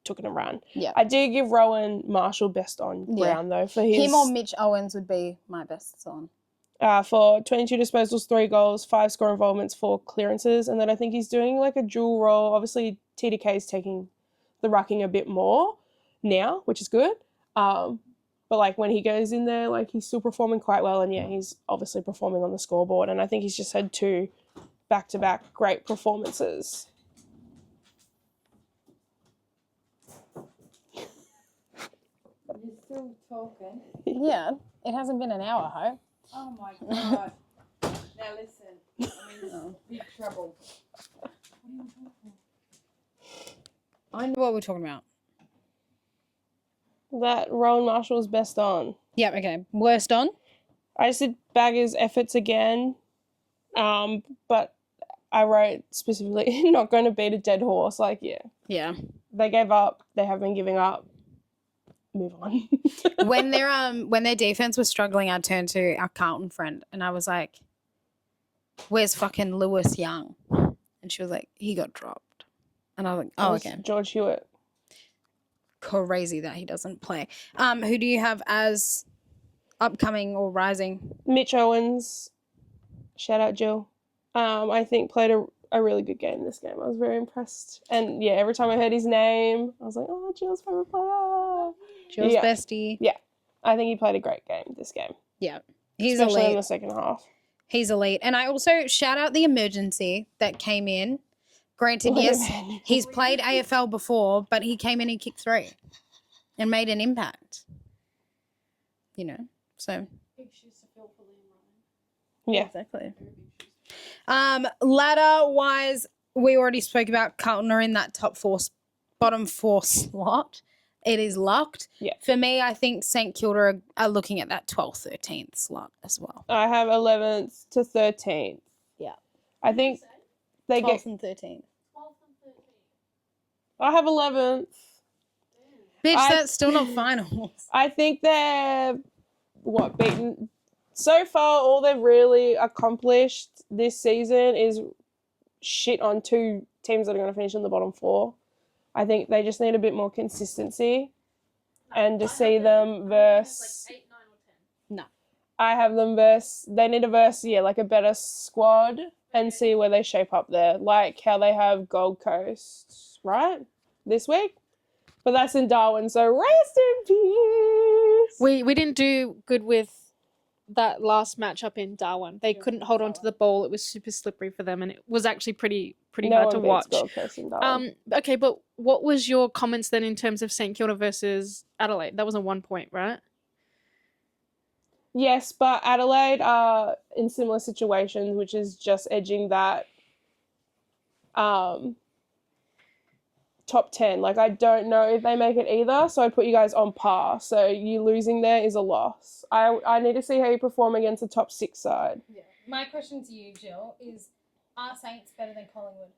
took it a run. Yeah. I do give Rowan Marshall best on ground though for his him or Mitch Owens would be my best on. For 22 disposals, 3 goals, 5 score involvements, 4 clearances, and then I think he's doing like a dual role. Obviously, TDK is taking the rucking a bit more now, which is good. But like when he goes in there, like he's still performing quite well, and yeah, he's obviously performing on the scoreboard. And I think he's just had 2 back-to-back great performances. You're still talking. Yeah, it hasn't been an hour, Hope. Oh my god. Now listen, I'm in big trouble. I know what we're talking about. That Rowan Marshall's best on. Yeah, okay. Worst on? I just did Bagger's efforts again, but I wrote specifically not going to beat a dead horse. Like, yeah, Yeah. they gave up. They have been giving up. Move on. when their defense was struggling, I turned to our Carlton friend and I was like, "Where's fucking Lewis Young?" And she was like, "He got dropped." And I was like, "Oh, okay." George Hewitt. Crazy that he doesn't play. Who do you have as upcoming or rising? Mitch Owens. Shout out Jill. I think played a really good game this game. I was very impressed. And yeah, every time I heard his name, I was like, oh, Jill's favourite player. Jill's bestie. Yeah. I think he played a great game this game. Yeah. He's especially elite. in the second half. He's elite. And I also shout out the emergency that came in. Granted, yes, he's played AFL before, but he came in and kicked 3 and made an impact. You know, so. Big shoes to fill for Liam Ryan. Yeah. Exactly. Ladder-wise, we already spoke about Carlton are in that bottom 4 slot. It is locked. Yeah. For me, I think St Kilda are looking at that 12th, 13th slot as well. I have 11th to 13th. Yeah. I think they 12th get. and 13th. 12th and 13th. I have 11th. Bitch, that's still not finals. I think they're beaten. So far, all they've really accomplished this season is shit on 2 teams that are going to finish in the bottom 4. I think they just need a bit more consistency, and to see them verse. Like 8, 9, or 10. No. I have them verse. They need to verse, like a better squad and see where they shape up there, like how they have Gold Coast, right, this week. But that's in Darwin, so rest in peace. We didn't do good with that last match up in Darwin. They couldn't hold on to the ball. It was super slippery for them, and it was actually pretty hard to watch. Gold Coast in Darwin. Okay, but what was your comments then in terms of St Kilda versus Adelaide? That was a 1 point, right? Yes, but Adelaide are in similar situations, which is just edging that top 10. Like, I don't know if they make it either, so I'd put you guys on par. So you losing there is a loss. I need to see how you perform against the top 6 side. Yeah. My question to you, Jill, is are Saints better than Collingwood?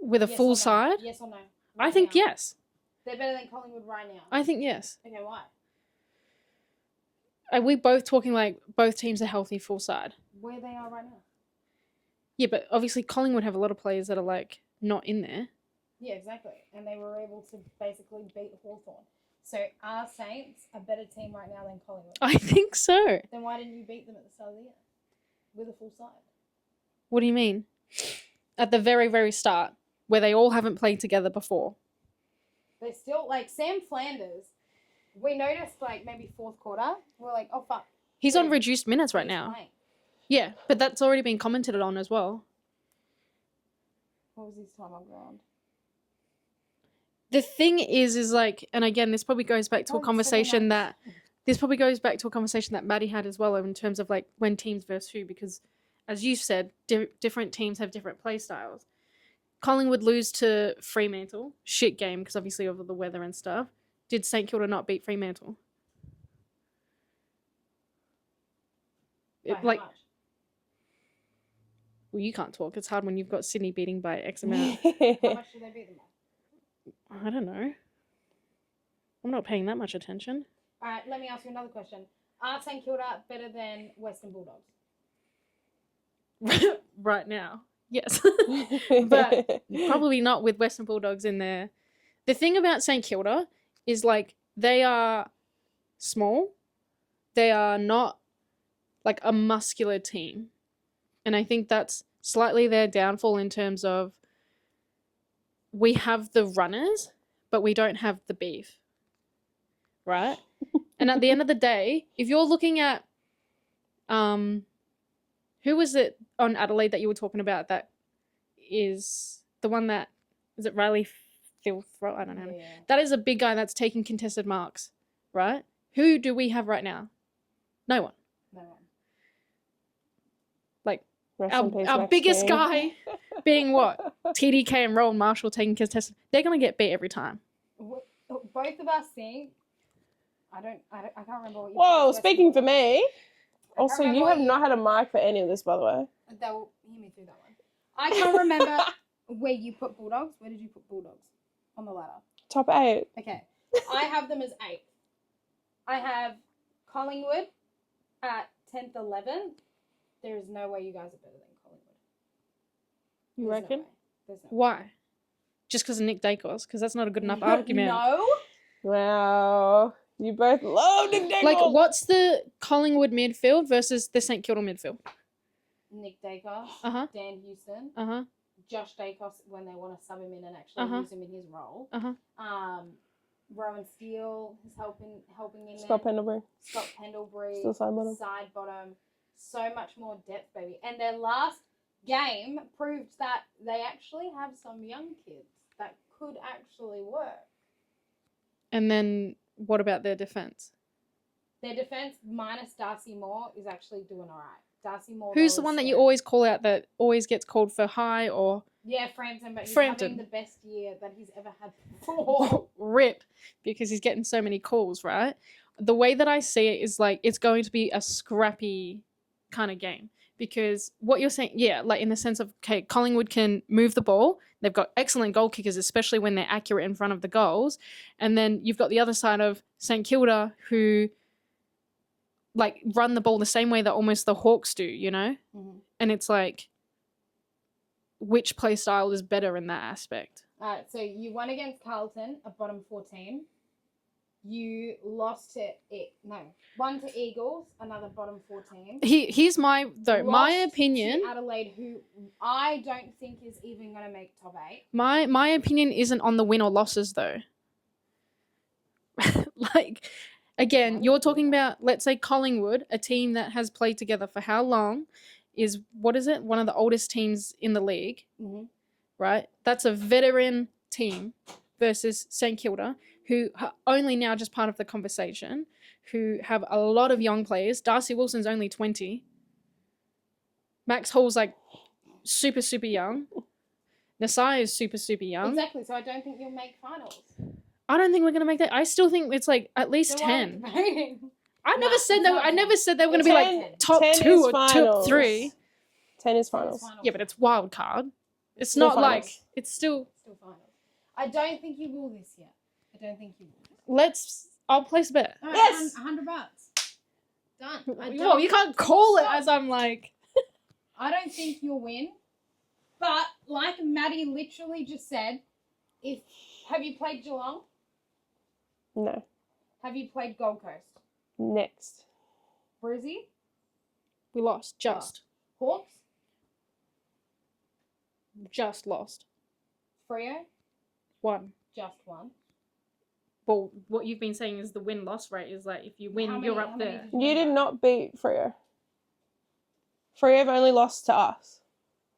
With a Yes or full no? side? Yes or no? I Right think now. yes. They're better than Collingwood right now. I think yes. Okay, why? Are we both talking like both teams are healthy full side? Where they are right now. Yeah, but obviously Collingwood have a lot of players that are like not in there. Yeah, exactly. And they were able to basically beat Hawthorn. So are Saints a better team right now than Collingwood? I think so. Then why didn't you beat them at the start of the year with a full side? What do you mean? At the very, very start, where they all haven't played together before. They're still like Sam Flanders. We noticed like maybe fourth quarter. We're like, oh fuck. He's on reduced minutes right he's now. playing. Yeah, but that's already been commented on as well. What was his time on ground? The thing is like, and again, this probably goes back to a Oh, conversation that Maddie had as well in terms of like when teams versus who, because as you said, different teams have different play styles. Collingwood lose to Fremantle, shit game because obviously of the weather and stuff. Did St Kilda not beat Fremantle? By how Like, much? well, you can't talk. It's hard when you've got Sydney beating by X amount. How much did they beat them by? I don't know. I'm not paying that much attention. All right, let me ask you another question. Are St Kilda better than Western Bulldogs? Right now, yes. But probably not with Western Bulldogs in there. The thing about St Kilda is like they are small. They are not like a muscular team. And I think that's slightly their downfall in terms of we have the runners, but we don't have the beef. Right? And at the end of the day, if you're looking at who was it on Adelaide that you were talking about that is the one that is it Riley Filthrow? I don't know. Yeah. That is a big guy that's taking contested marks, right? Who do we have right now? No one. No one. Like Rest in peace, our Max biggest King. guy being what? TDK and Rowan Marshall taking contested. They're gonna get beat every time. Both of us think. I can't remember what you. Whoa, Western speaking for Bulldogs. me. I can't Also, remember you what have not had a mic for any of this, by the way. They'll hear me through that one. I can't remember where you put Bulldogs. Where did you put Bulldogs on the ladder? Top 8. Okay, I have them as 8th. I have Collingwood at 10th, 11th. There is no way you guys are better than Collingwood. You There's reckon? No way. There's no way. Why? Just because of Nick Dacos? Because that's not a good enough argument. No. Wow. You both love Nick Dacos. Like, what's the Collingwood midfield versus the St Kilda midfield? Nick Dacos, Uh-huh. Dan Houston, Uh-huh. Josh Dacos when they want to sub him in and actually use him in his role. Uh-huh. Rowan Steele is helping in Scott there. Pendlebury. Scott Pendlebury. Still side bottom. Side bottom. So much more depth, baby. And their last game proved that they actually have some young kids that could actually work. And then what about their defense? Their defense minus Darcy Moore is actually doing all right. Darcy Moore. Who's though, the one is that you scary. always call out that always gets called for high or Yeah, Frampton, but he's Frampton. having the best year that he's ever had before. rip because he's getting so many calls, right? The way that I see it is like it's going to be a scrappy kind of game because what you're saying, yeah, like in the sense of, okay, Collingwood can move the ball. They've got excellent goal kickers, especially when they're accurate in front of the goals. And then you've got the other side of St Kilda who like run the ball the same way that almost the Hawks do, you know? Mhm. And it's like, which play style is better in that aspect? Alright, so you won against Carlton, a bottom 14. You lost to won to Eagles, another bottom 14. Here's my Lost my opinion. to Adelaide, who I don't think is even going to make top 8. My opinion isn't on the win or losses though. Like, again, you're talking about, let's say Collingwood, a team that has played together for how long, is, what is it? One of the oldest teams in the league, right? That's a veteran team versus St Kilda, who are only now just part of the conversation, who have a lot of young players. Darcy Wilson's only 20. Max Hall's like super, super young. Nasai is super, super young. Exactly, so I don't think you'll make finals. I don't think we're gonna make that. I still think it's like at least So why are you 10. debating? I never said it's they. not I 10. never said they were gonna be 10 like top 10 2 is or top finals. 3. 10 is Still finals. Yeah, but it's wild card. It's Still not finals. like it's still. Still finals. I don't think you will this year. I don't think you will. Let's. I'll place a bet. All right, Yes! $100. Done. Well, you can't call it as I'm like. I don't think you'll win. But like Maddie literally just said, have you played Geelong? No. Have you played Gold Coast? Next. Brizzy? We lost just. Hawks? just lost. Freo, 1. just one. Well, what you've been saying is the win-loss rate is like if you win, How you're many- up how many there. did You did win? not beat Freo. Freo have only lost to us.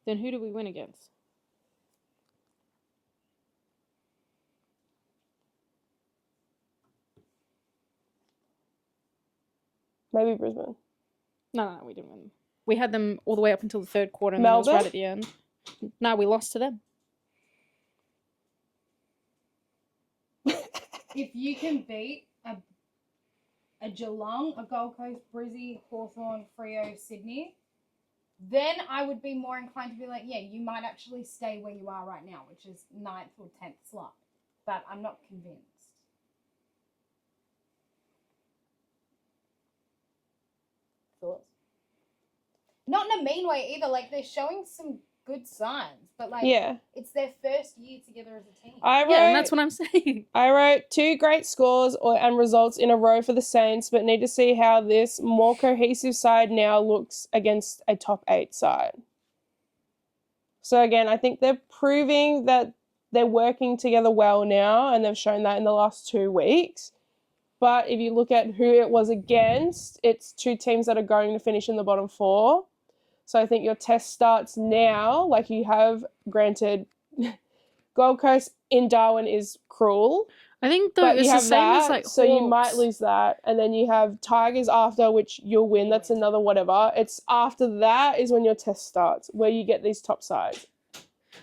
Then who do we win against? Maybe Brisbane. No, we didn't win. We had them all the way up until the third quarter, and then it was right Melbourne? at the end. No, we lost to them. If you can beat a Geelong, a Gold Coast, Brizzy, Hawthorn, Freo, Sydney, then I would be more inclined to be like, yeah, you might actually stay where you are right now, which is 9th or 10th slot. But I'm not convinced. Thoughts? Not in a mean way either. Like, they're showing some good signs, but like, Yeah. it's their first year together as a team. Yeah, and that's what I'm saying. I wrote 2 great scores and results in a row for the Saints, but need to see how this more cohesive side now looks against a top 8 side. So again, I think they're proving that they're working together well now, and they've shown that in the last 2 weeks. But if you look at who it was against, it's 2 teams that are going to finish in the bottom 4. So I think your test starts now. Like, you have, granted, Gold Coast in Darwin is cruel. I think though But it's you the have same that, as like so you might Hawks. lose that. And then you have Tigers after, which you'll win. That's another whatever. It's after that is when your test starts, where you get these top sides.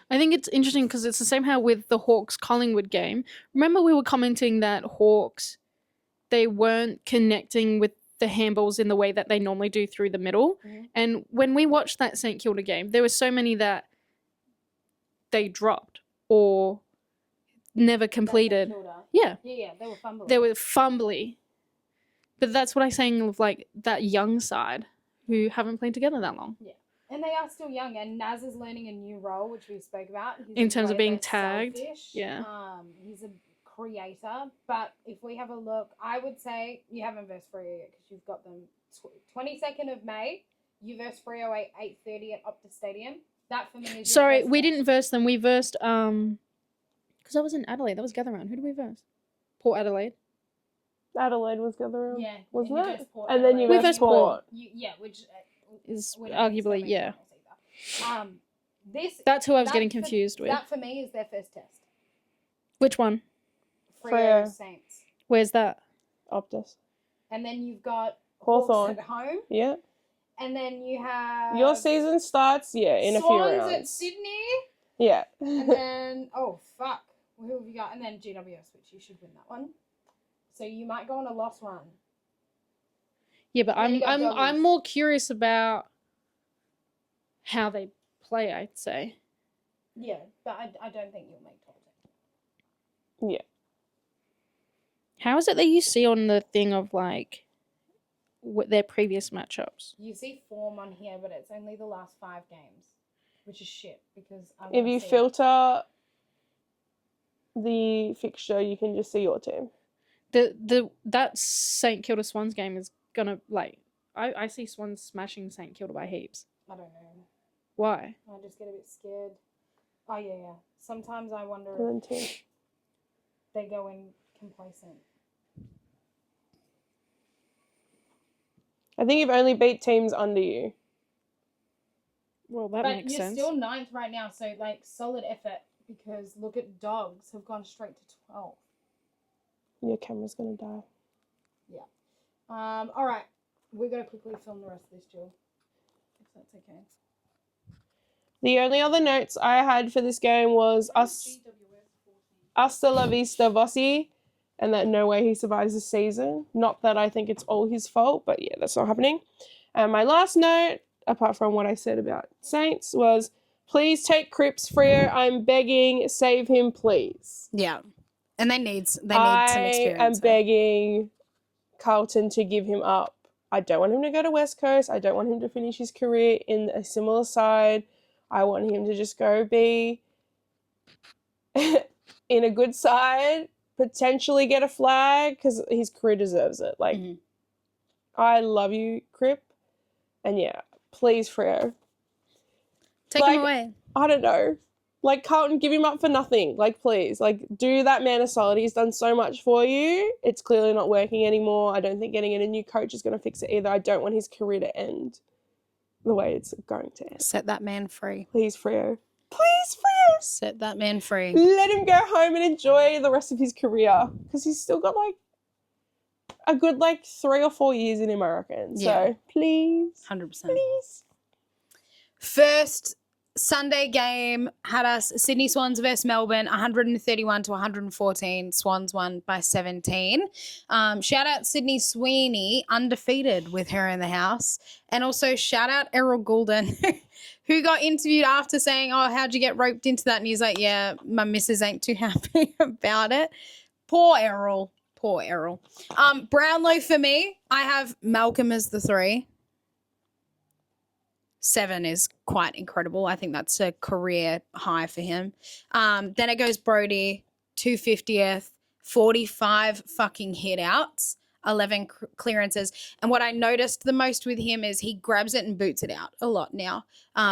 I think it's interesting because it's the same how with the Hawks Collingwood game. Remember we were commenting that Hawks, they weren't connecting with the handballs in the way that they normally do through the middle. Mhm. And when we watched that St Kilda game, there were so many that they dropped or never completed. Yeah, Yeah, they were fumbling. they were fumbly. But that's what I'm saying of like that young side who haven't played together that long. And they are still young, and Naz is learning a new role, which we spoke about. He's In terms of way being less tagged, selfish. yeah. He's a creator, but if we have a look, I would say you haven't versed Freo yet because you've got them 22nd of May. You versed Freo at 8:30 at Optus Stadium. That for me is your Sorry, first we test. didn't verse them. We versed because I was in Adelaide. That was gather round. Who did we verse? Port Adelaide. Adelaide was the other round. Yeah, Wasn't and you it? versed Port And then you Adelaide. We versed versed Port. Port. Which Is we don't think it's arguably, gonna make yeah. finals either. This That's who I was that getting for- confused with. That for me is their first test. Which one? Freo Freo. Saints. Where's that? Optus. And then you've got Hawthorn. Hawks at home. Yeah. And then you have Your season starts, in a few Swans rounds. at Sydney. Yeah. And then oh fuck. Who have you got? And then GWS, which you should win that one. So you might go on a loss run. Yeah, but Then you got I'm Doggies. more curious about how they play. I'd say. Yeah, but I don't think you'll make top 10. Yeah. How is it that you see on the thing of like what their previous matchups? You see form on here, but it's only the last 5 games, which is shit because I If wanna you see- filter the fixture, you can just see your team. That St Kilda Swans game is gonna like I see Swans smashing St Kilda by heaps. I don't know. Why? I just get a bit scared. Oh yeah. Sometimes I wonder And if then 2. they go in complacent. I think you've only beat teams under you. Well, that But makes you're sense. still 9th right now, so like solid effort because look at Dogs have gone straight to 12. Your camera's gonna die. All right, we're gonna quickly film the rest of this, Jill, if that's okay. The only other notes I had for this game was hasta la vista Vossi, and that no way he survives the season. Not that I think it's all his fault, but yeah, that's not happening. And my last note, apart from what I said about Saints, was please take Cripps Freo. I'm begging, save him, please. Yeah, and they need some I experience. am begging Carlton to give him up. I don't want him to go to West Coast. I don't want him to finish his career in a similar side. I want him to just go be in a good side, potentially get a flag because his career deserves it. Like, Mhm. I love you, Crip. And yeah, please, Freo. Take Like, him away. I don't know. Like, Carlton, give him up for nothing. Like, please. Like, do that man a solid. He's done so much for you. It's clearly not working anymore. I don't think getting in a new coach is going to fix it either. I don't want his career to end the way it's going to end. Set that man free. Please, Freo. Please, Freo. Set that man free. Let him go home and enjoy the rest of his career. Because he's still got, like, a good, 3 or 4 years in him, I reckon. Yeah. So, please. 100%. Please. First Sunday game had us Sydney Swans versus Melbourne, 131 to 114. Swans won by 17. Shout out Sydney Sweeney, undefeated with her in the house. And also shout out Errol Goulden, who got interviewed after saying, oh, how'd you get roped into that? And he's like, yeah, my missus ain't too happy about it. Poor Errol. Poor Errol. Brownlow for me, I have Malcolm as the 3. 7 is quite incredible. I think that's a career high for him. Then it goes Brody, 250th, 45 fucking hit outs, 11 clearances. And what I noticed the most with him is he grabs it and boots it out a lot now,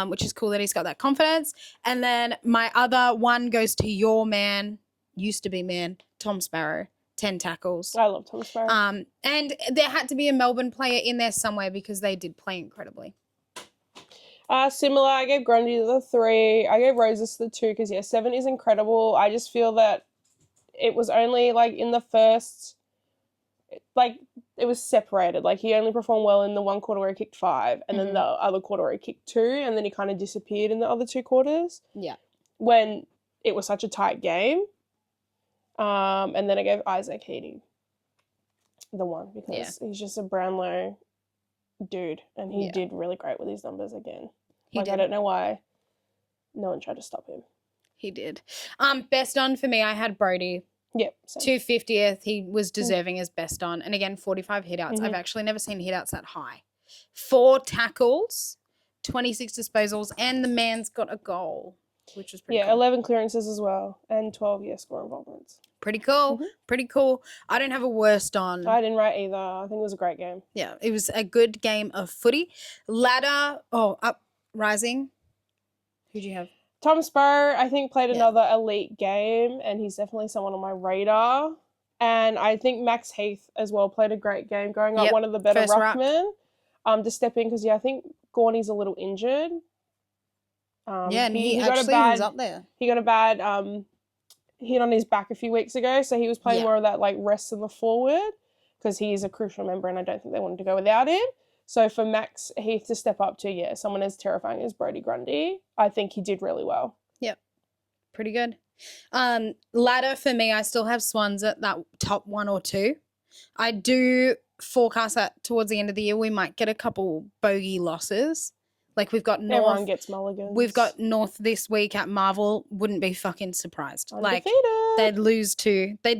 which is cool that he's got that confidence. And then my other one goes to your man, used to be man, Tom Sparrow. 10 tackles. I love Tom Sparrow. And there had to be a Melbourne player in there somewhere because they did play incredibly. Similar, I gave Grundy the 3. I gave Roses the 2 because, 7 is incredible. I just feel that it was only, in the first, it was separated. He only performed well in the one quarter where he kicked 5 and then the other quarter where he kicked 2 and then he kind of disappeared in the other 2 quarters. Yeah. When it was such a tight game. And then I gave Isaac Heaney the 1 because he's just a Brownlow dude and he did really great with his numbers again. I don't know why no one tried to stop him. He did. Best on for me, I had Brody. Yep. 250th. He was deserving as best on. And again, 45 hit outs. I've actually never seen hit outs that high. 4 tackles, 26 disposals, and the man's got a goal, which was pretty cool. 11 clearances as well and 12 score involvements. Pretty cool. Pretty cool. I don't have a worst on. I didn't write either. I think it was a great game. Yeah, it was a good game of footy. Ladder, rising. Who'd you have? Tom Sparrow, I think, played another elite game and he's definitely someone on my radar. And I think Max Heath as well played a great game, going up one of the better ruckmen. To step in because, I think Gorney's a little injured. And he actually was up there. He got a bad hit on his back a few weeks ago, so he was playing more of that rest of the forward because he is a crucial member and I don't think they wanted to go without him. So for Max Heath to step up to someone as terrifying as Brodie Grundy, I think he did really well. Yep, pretty good. Ladder for me, I still have Swans at that top 1 or 2. I do forecast that towards the end of the year we might get a couple bogey losses. We've got North. Everyone gets mulligans. We've got North this week at Marvel. Wouldn't be fucking surprised. Undefeated. They'd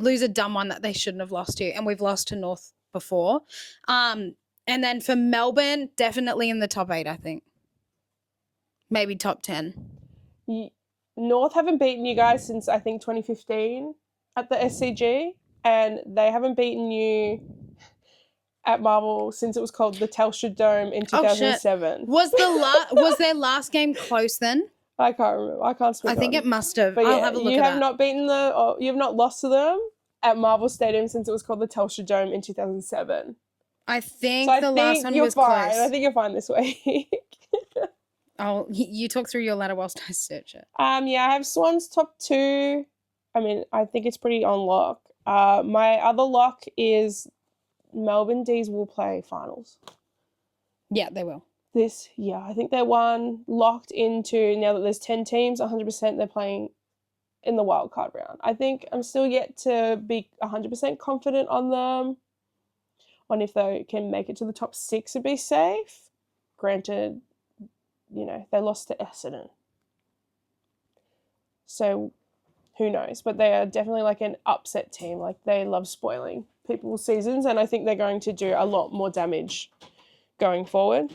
lose a dumb one that they shouldn't have lost to, and we've lost to North before. And then for Melbourne, definitely in the top 8, I think. Maybe top 10. North haven't beaten you guys since I think 2015 at the SCG, and they haven't beaten you at Marvel since it was called the Telstra Dome in 2007. Was their last game close then? I can't remember. I can't speak. I think it must have. But I'll have a look you at have that. not beaten you have not lost to them at Marvel Stadium since it was called the Telstra Dome in 2007. I think So the last one was fine. close. I think you're fine this week. Oh, you talk through your ladder whilst I search it. I have Swans top 2. I mean, I think it's pretty on lock. My other lock is Melbourne D's will play finals. Yeah, they will. This year. I think they're locked into, now that there's 10 teams, 100% they're playing in the wildcard round. I think I'm still yet to be 100% confident on them, on if they can make it to the top 6 and be safe. Granted, they lost to Essendon. So who knows? But they are definitely an upset team. They love spoiling people's seasons, and I think they're going to do a lot more damage going forward.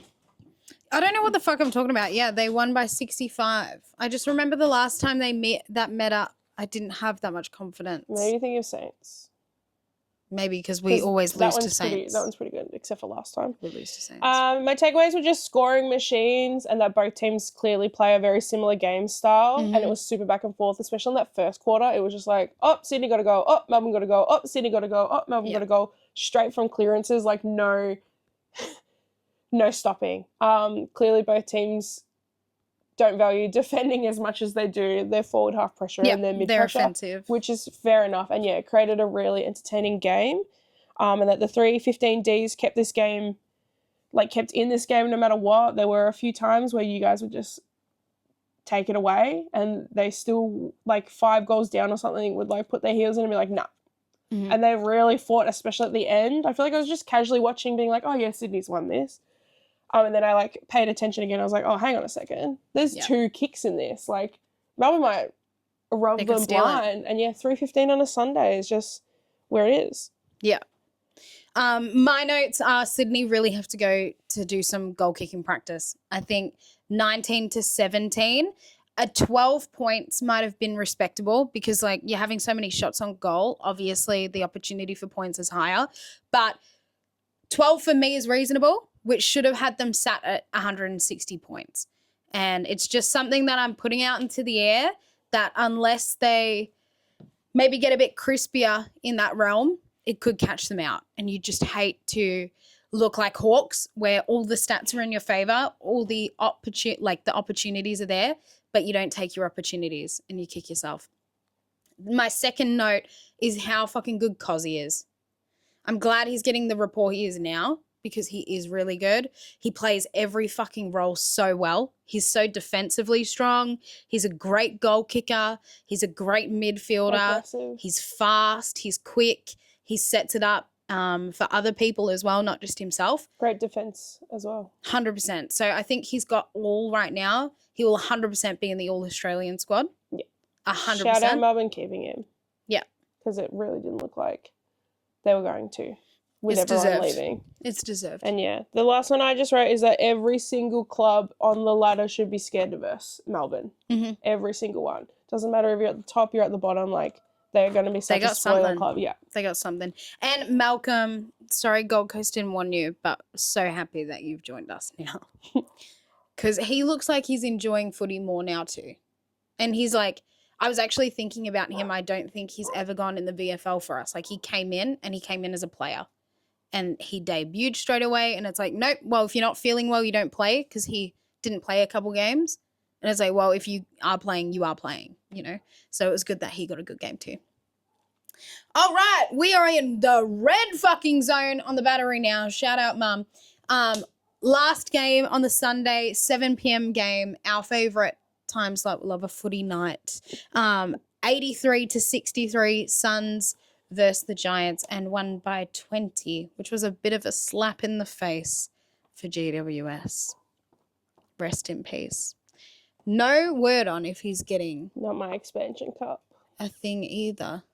I don't know what the fuck I'm talking about. Yeah, they won by 65. I just remember the last time they met up, I didn't have that much confidence. Maybe you think of Saints. Maybe because we 'Cause always that lose to one's pretty, Saints. that one's pretty good, except for last time. We lose to Saints. My takeaways were just scoring machines and that both teams clearly play a very similar game style. And it was super back and forth, especially in that first quarter. It was just like, oh, Sydney got to go. Oh, Melbourne got to go. Oh, Sydney got to go. Oh, Melbourne got to go. Straight from clearances, like no stopping. Clearly both teams don't value defending as much as they do their forward half pressure and their mid they're pressure, offensive. which is fair enough. And yeah, it created a really entertaining game. And that the 3-15-Ds kept this game, like kept in this game no matter what. There were a few times where you guys would just take it away and they still, like 5 goals down or something, would like put their heels in and be like, nah. And they really fought, especially at the end. I feel like I was just casually watching, being like, oh yeah, Sydney's won this. And then I like paid attention again. I was like, oh, hang on a second. There's 2 kicks in this. Like, Melbourne might rob They could them steal it. blind. And yeah, 3:15 on a Sunday is just where it is. Yeah. My notes are Sydney really have to go to do some goal kicking practice. I think 19-17, 12 points might have been respectable because like you're having so many shots on goal. Obviously, the opportunity for points is higher, but 12 for me is reasonable, which should have had them sat at 160 points. And it's just something that I'm putting out into the air that unless they maybe get a bit crispier in that realm, it could catch them out. And you just hate to look like Hawks where all the stats are in your favor, all the opportunities are there, but you don't take your opportunities and you kick yourself. My second note is how fucking good Cozzy is. I'm glad he's getting the rapport he is now because he is really good. He plays every fucking role so well. He's so defensively strong. He's a great goal kicker. He's a great midfielder. Aggressive. He's fast. He's quick. He sets it up for other people as well, not just himself. Great defense as well. 100%. So I think he's got all right now. He will 100% be in the All-Australian squad. Yeah. 100%. Shout out Melbourne keeping him. Yeah. Because it really didn't look like they were going to with It's everyone deserved. leaving. It's deserved. And yeah, the last one I just wrote is that every single club on the ladder should be scared of us, Melbourne. Mhm. Every single one. Doesn't matter if you're at the top, you're at the bottom. Like, they're going to be such a got spoiler something. club. Yeah. They got something. And Malcolm, sorry Gold Coast didn't want you, but so happy that you've joined us now. Because he looks like he's enjoying footy more now too. And he's like, I was actually thinking about him. I don't think he's ever gone in the VFL for us. Like he came in as a player. And he debuted straight away. And it's like, nope, well, if you're not feeling well, you don't play because he didn't play a couple games. And it's like, well, if you are playing, you are playing, you know. So it was good that he got a good game too. All right, we are in the red fucking zone on the Battery now. Shout out, Mum. Last game on the Sunday, 7 p.m. game, our favourite time slot. We love a footy night. 83-63, Suns versus the Giants, and won by 20, which was a bit of a slap in the face for GWS. Rest in peace. No word on if he's getting Not my expansion cup. a thing either.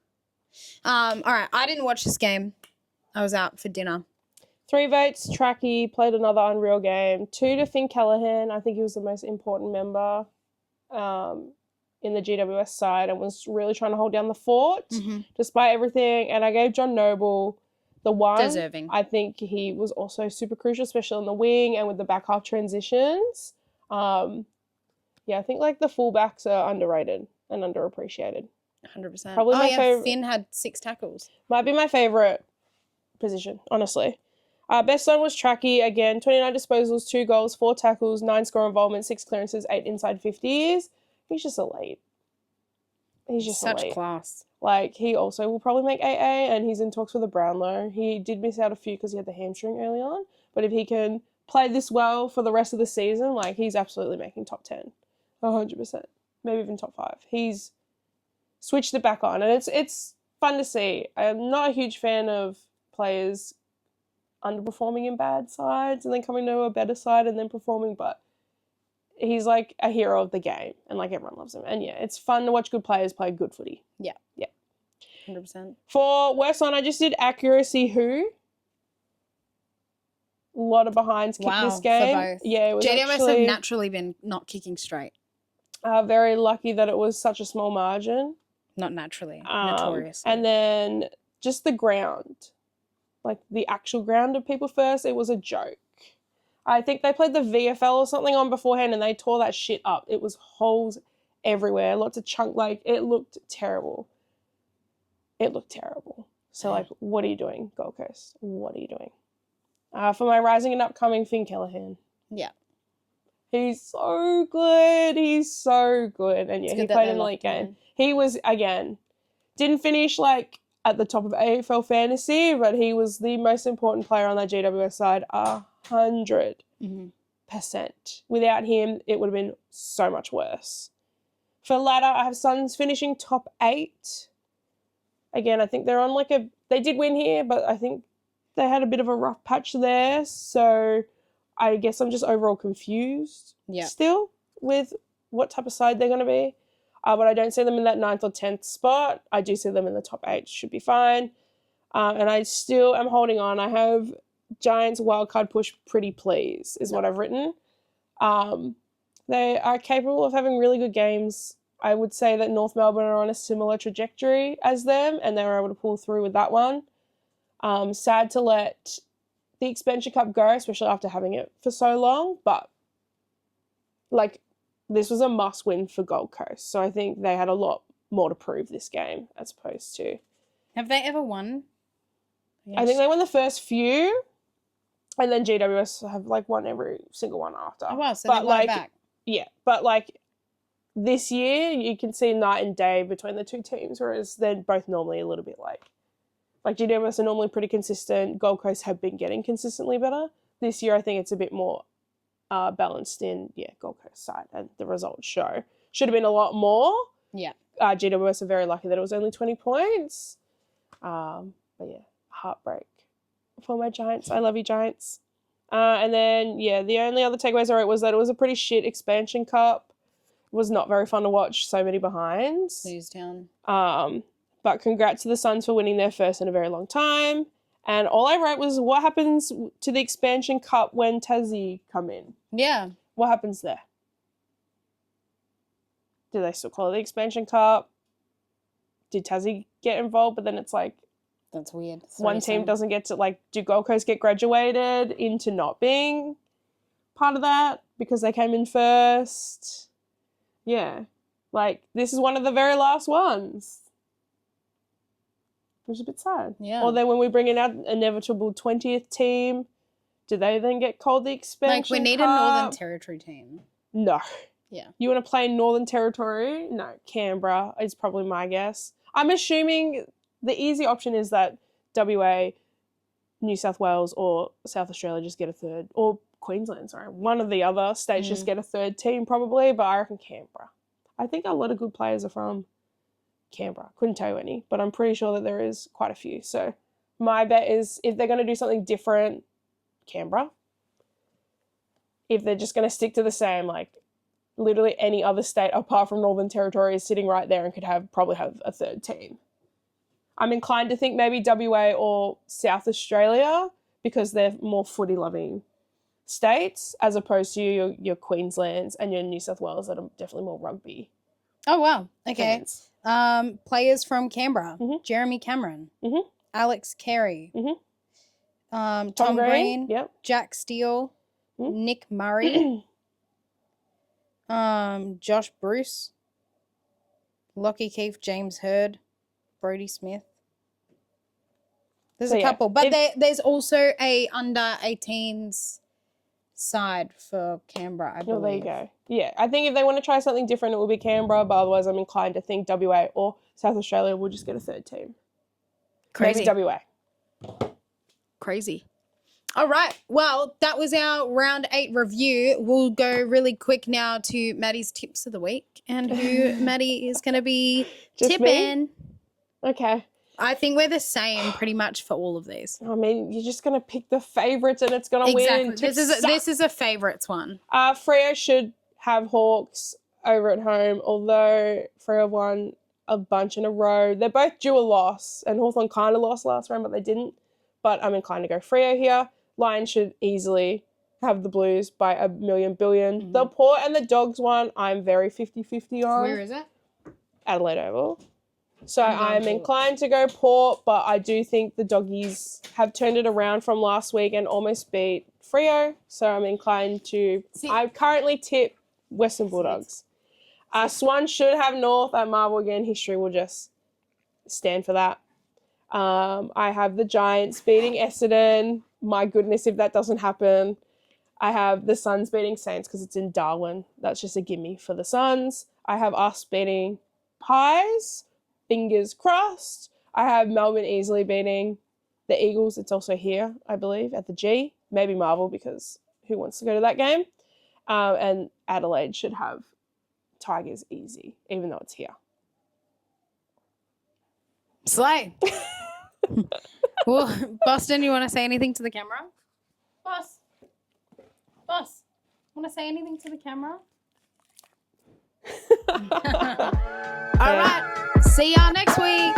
All right, I didn't watch this game. I was out for dinner. 3 votes, Tracky played another unreal game. 2 to Finn Callahan. I think he was the most important member in the GWS side and was really trying to hold down the fort despite everything. And I gave John Noble the 1. Deserving. I think he was also super crucial, especially on the wing and with the back half transitions. Yeah, I think like the fullbacks are underrated and underappreciated. 100%. Probably my favourite. Finn had 6 tackles. Might be my favourite position, honestly. Best one was Tracky, again, 29 disposals, 2 goals, 4 tackles, 9 score involvement, 6 clearances, 8 inside 50s. He's just elite. He's just Such elite. class. Like, he also will probably make AA, and he's in talks for the Brownlow. He did miss out a few because he had the hamstring early on, but if he can play this well for the rest of the season, like, he's absolutely making top 10. 100%. Maybe even top 5. He's switched it back on, and it's fun to see. I'm not a huge fan of players underperforming in bad sides and then coming to a better side and then performing, but he's like a hero of the game and like everyone loves him. And yeah, it's fun to watch good players play good footy. Yeah. Yeah. 100%. For worst one, I just did accuracy who. A lot of behinds kicked Wow, this game. for both. Yeah, it was JDMS actually have naturally been not kicking straight. very lucky that it was such a small margin. Not naturally. Notorious. And then just the ground, like the actual ground of People First, it was a joke. I think they played the VFL or something on beforehand and they tore that shit up. It was holes everywhere, lots of chunk, like it looked terrible. It looked terrible. So like, what are you doing, Gold Coast? What are you doing? For my rising and upcoming, Finn Callaghan. Yeah. He's so good. He's so good. And yeah, he played in the league game. He was, again, didn't finish like at the top of AFL fantasy, but he was the most important player on that GWS side, 100%. Without him, it would have been so much worse. For ladder, I have Suns finishing top 8. Again, I think they're on like they did win here, but I think they had a bit of a rough patch there. So I guess I'm just overall confused still with what type of side they're going to be. But I don't see them in that 9th or 10th spot. I do see them in the top 8. Should be fine. And I still am holding on. I have Giants wildcard push pretty please is what I've written. They are capable of having really good games. I would say that North Melbourne are on a similar trajectory as them, and they were able to pull through with that one. Sad to let the Expansion Cup go, especially after having it for so long, but like this was a must win for Gold Coast. So I think they had a lot more to prove this game as opposed to. Have they ever won? I think they won the first few, and then GWS have like won every single one after. Oh wow, so but they won like, it back. Yeah, but like this year you can see night and day between the two teams, whereas they're both normally a little bit like GWS are normally pretty consistent. Gold Coast have been getting consistently better. This year I think it's a bit more balanced in Gold Coast side, and the results show. Should have been a lot more. Yeah. GWS are very lucky that it was only 20 points. But yeah, heartbreak for my Giants. I love you, Giants. And then, the only other takeaways I wrote was that it was a pretty shit expansion cup. It was not very fun to watch, so many behinds. Newstown. But congrats to the Suns for winning their first in a very long time. And all I wrote was, what happens to the expansion cup when Tassie come in? Yeah. What happens there? Do they still call it the expansion cup? Did Tassie get involved? But then it's like, that's weird. One team doesn't get to, like, do Gold Coast get graduated into not being part of that because they came in first? Yeah. Like, this is one of the very last ones. Which is a bit sad. Yeah. Or then when we bring in our inevitable 20th team, do they then get called the expansion Like, we need cup? a Northern Territory team. No. Yeah. You want to play Northern Territory? No. Canberra is probably my guess. I'm assuming the easy option is that WA, New South Wales, or South Australia just get a third, or Queensland, sorry. One of the other states just get a third team probably, but I reckon Canberra. I think a lot of good players are from Canberra. Couldn't tell you any, but I'm pretty sure that there is quite a few. So my bet is if they're going to do something different, Canberra. If they're just going to stick to the same, like literally any other state apart from Northern Territory is sitting right there and could probably have a third team. I'm inclined to think maybe WA or South Australia because they're more footy-loving states as opposed to your Queenslands and your New South Wales that are definitely more rugby. Oh, wow. Okay. Fans. Players from Canberra. Mhm. Jeremy Cameron. Mhm. Alex Carey. Mhm. Tom Green. Yep. Jack Steele. Mhm. Nick Murray. Josh Bruce. Lockie Keefe. James Hurd. Brody Smith. There's So, a yeah, couple. But there's also a under 18s side for Canberra, I believe. Well, there you go. Yeah, I think if they want to try something different, it will be Canberra, but otherwise I'm inclined to think WA or South Australia will just get a third team. Crazy. Maybe WA. Crazy. All right. Well, that was our round 8 review. We'll go really quick now to Maddie's tips of the week and who Maddie is going to be Just tipping. me? Okay. I think we're the same pretty much for all of these. I mean, you're just going to pick the favourites and it's going to Exactly. win. This is a favourites one. Freo should have Hawks over at home, although Freo won a bunch in a row. They're both due a loss, and Hawthorn kind of lost last round, but they didn't. But I'm inclined to go Freo here. Lions should easily have the Blues by a million billion. Mm-hmm. The Port and the Dogs one, I'm very 50-50 on. Where is it? Adelaide Oval. So I'm inclined to go Port, but I do think the doggies have turned it around from last week and almost beat Freo. So I'm inclined to. I currently tip Western Bulldogs. Swan should have North at Marvel again. History will just stand for that. I have the Giants beating Essendon. My goodness, if that doesn't happen. I have the Suns beating Saints because it's in Darwin. That's just a gimme for the Suns. I have us beating Pies. Fingers crossed. I have Melbourne easily beating the Eagles. It's also here, I believe, at the G. Maybe Marvel because who wants to go to that game? And Adelaide should have Tigers easy, even though it's here. Slay. Well, Boston, you want to say anything to the camera? Boss, want to say anything to the camera? All right. See y'all next week.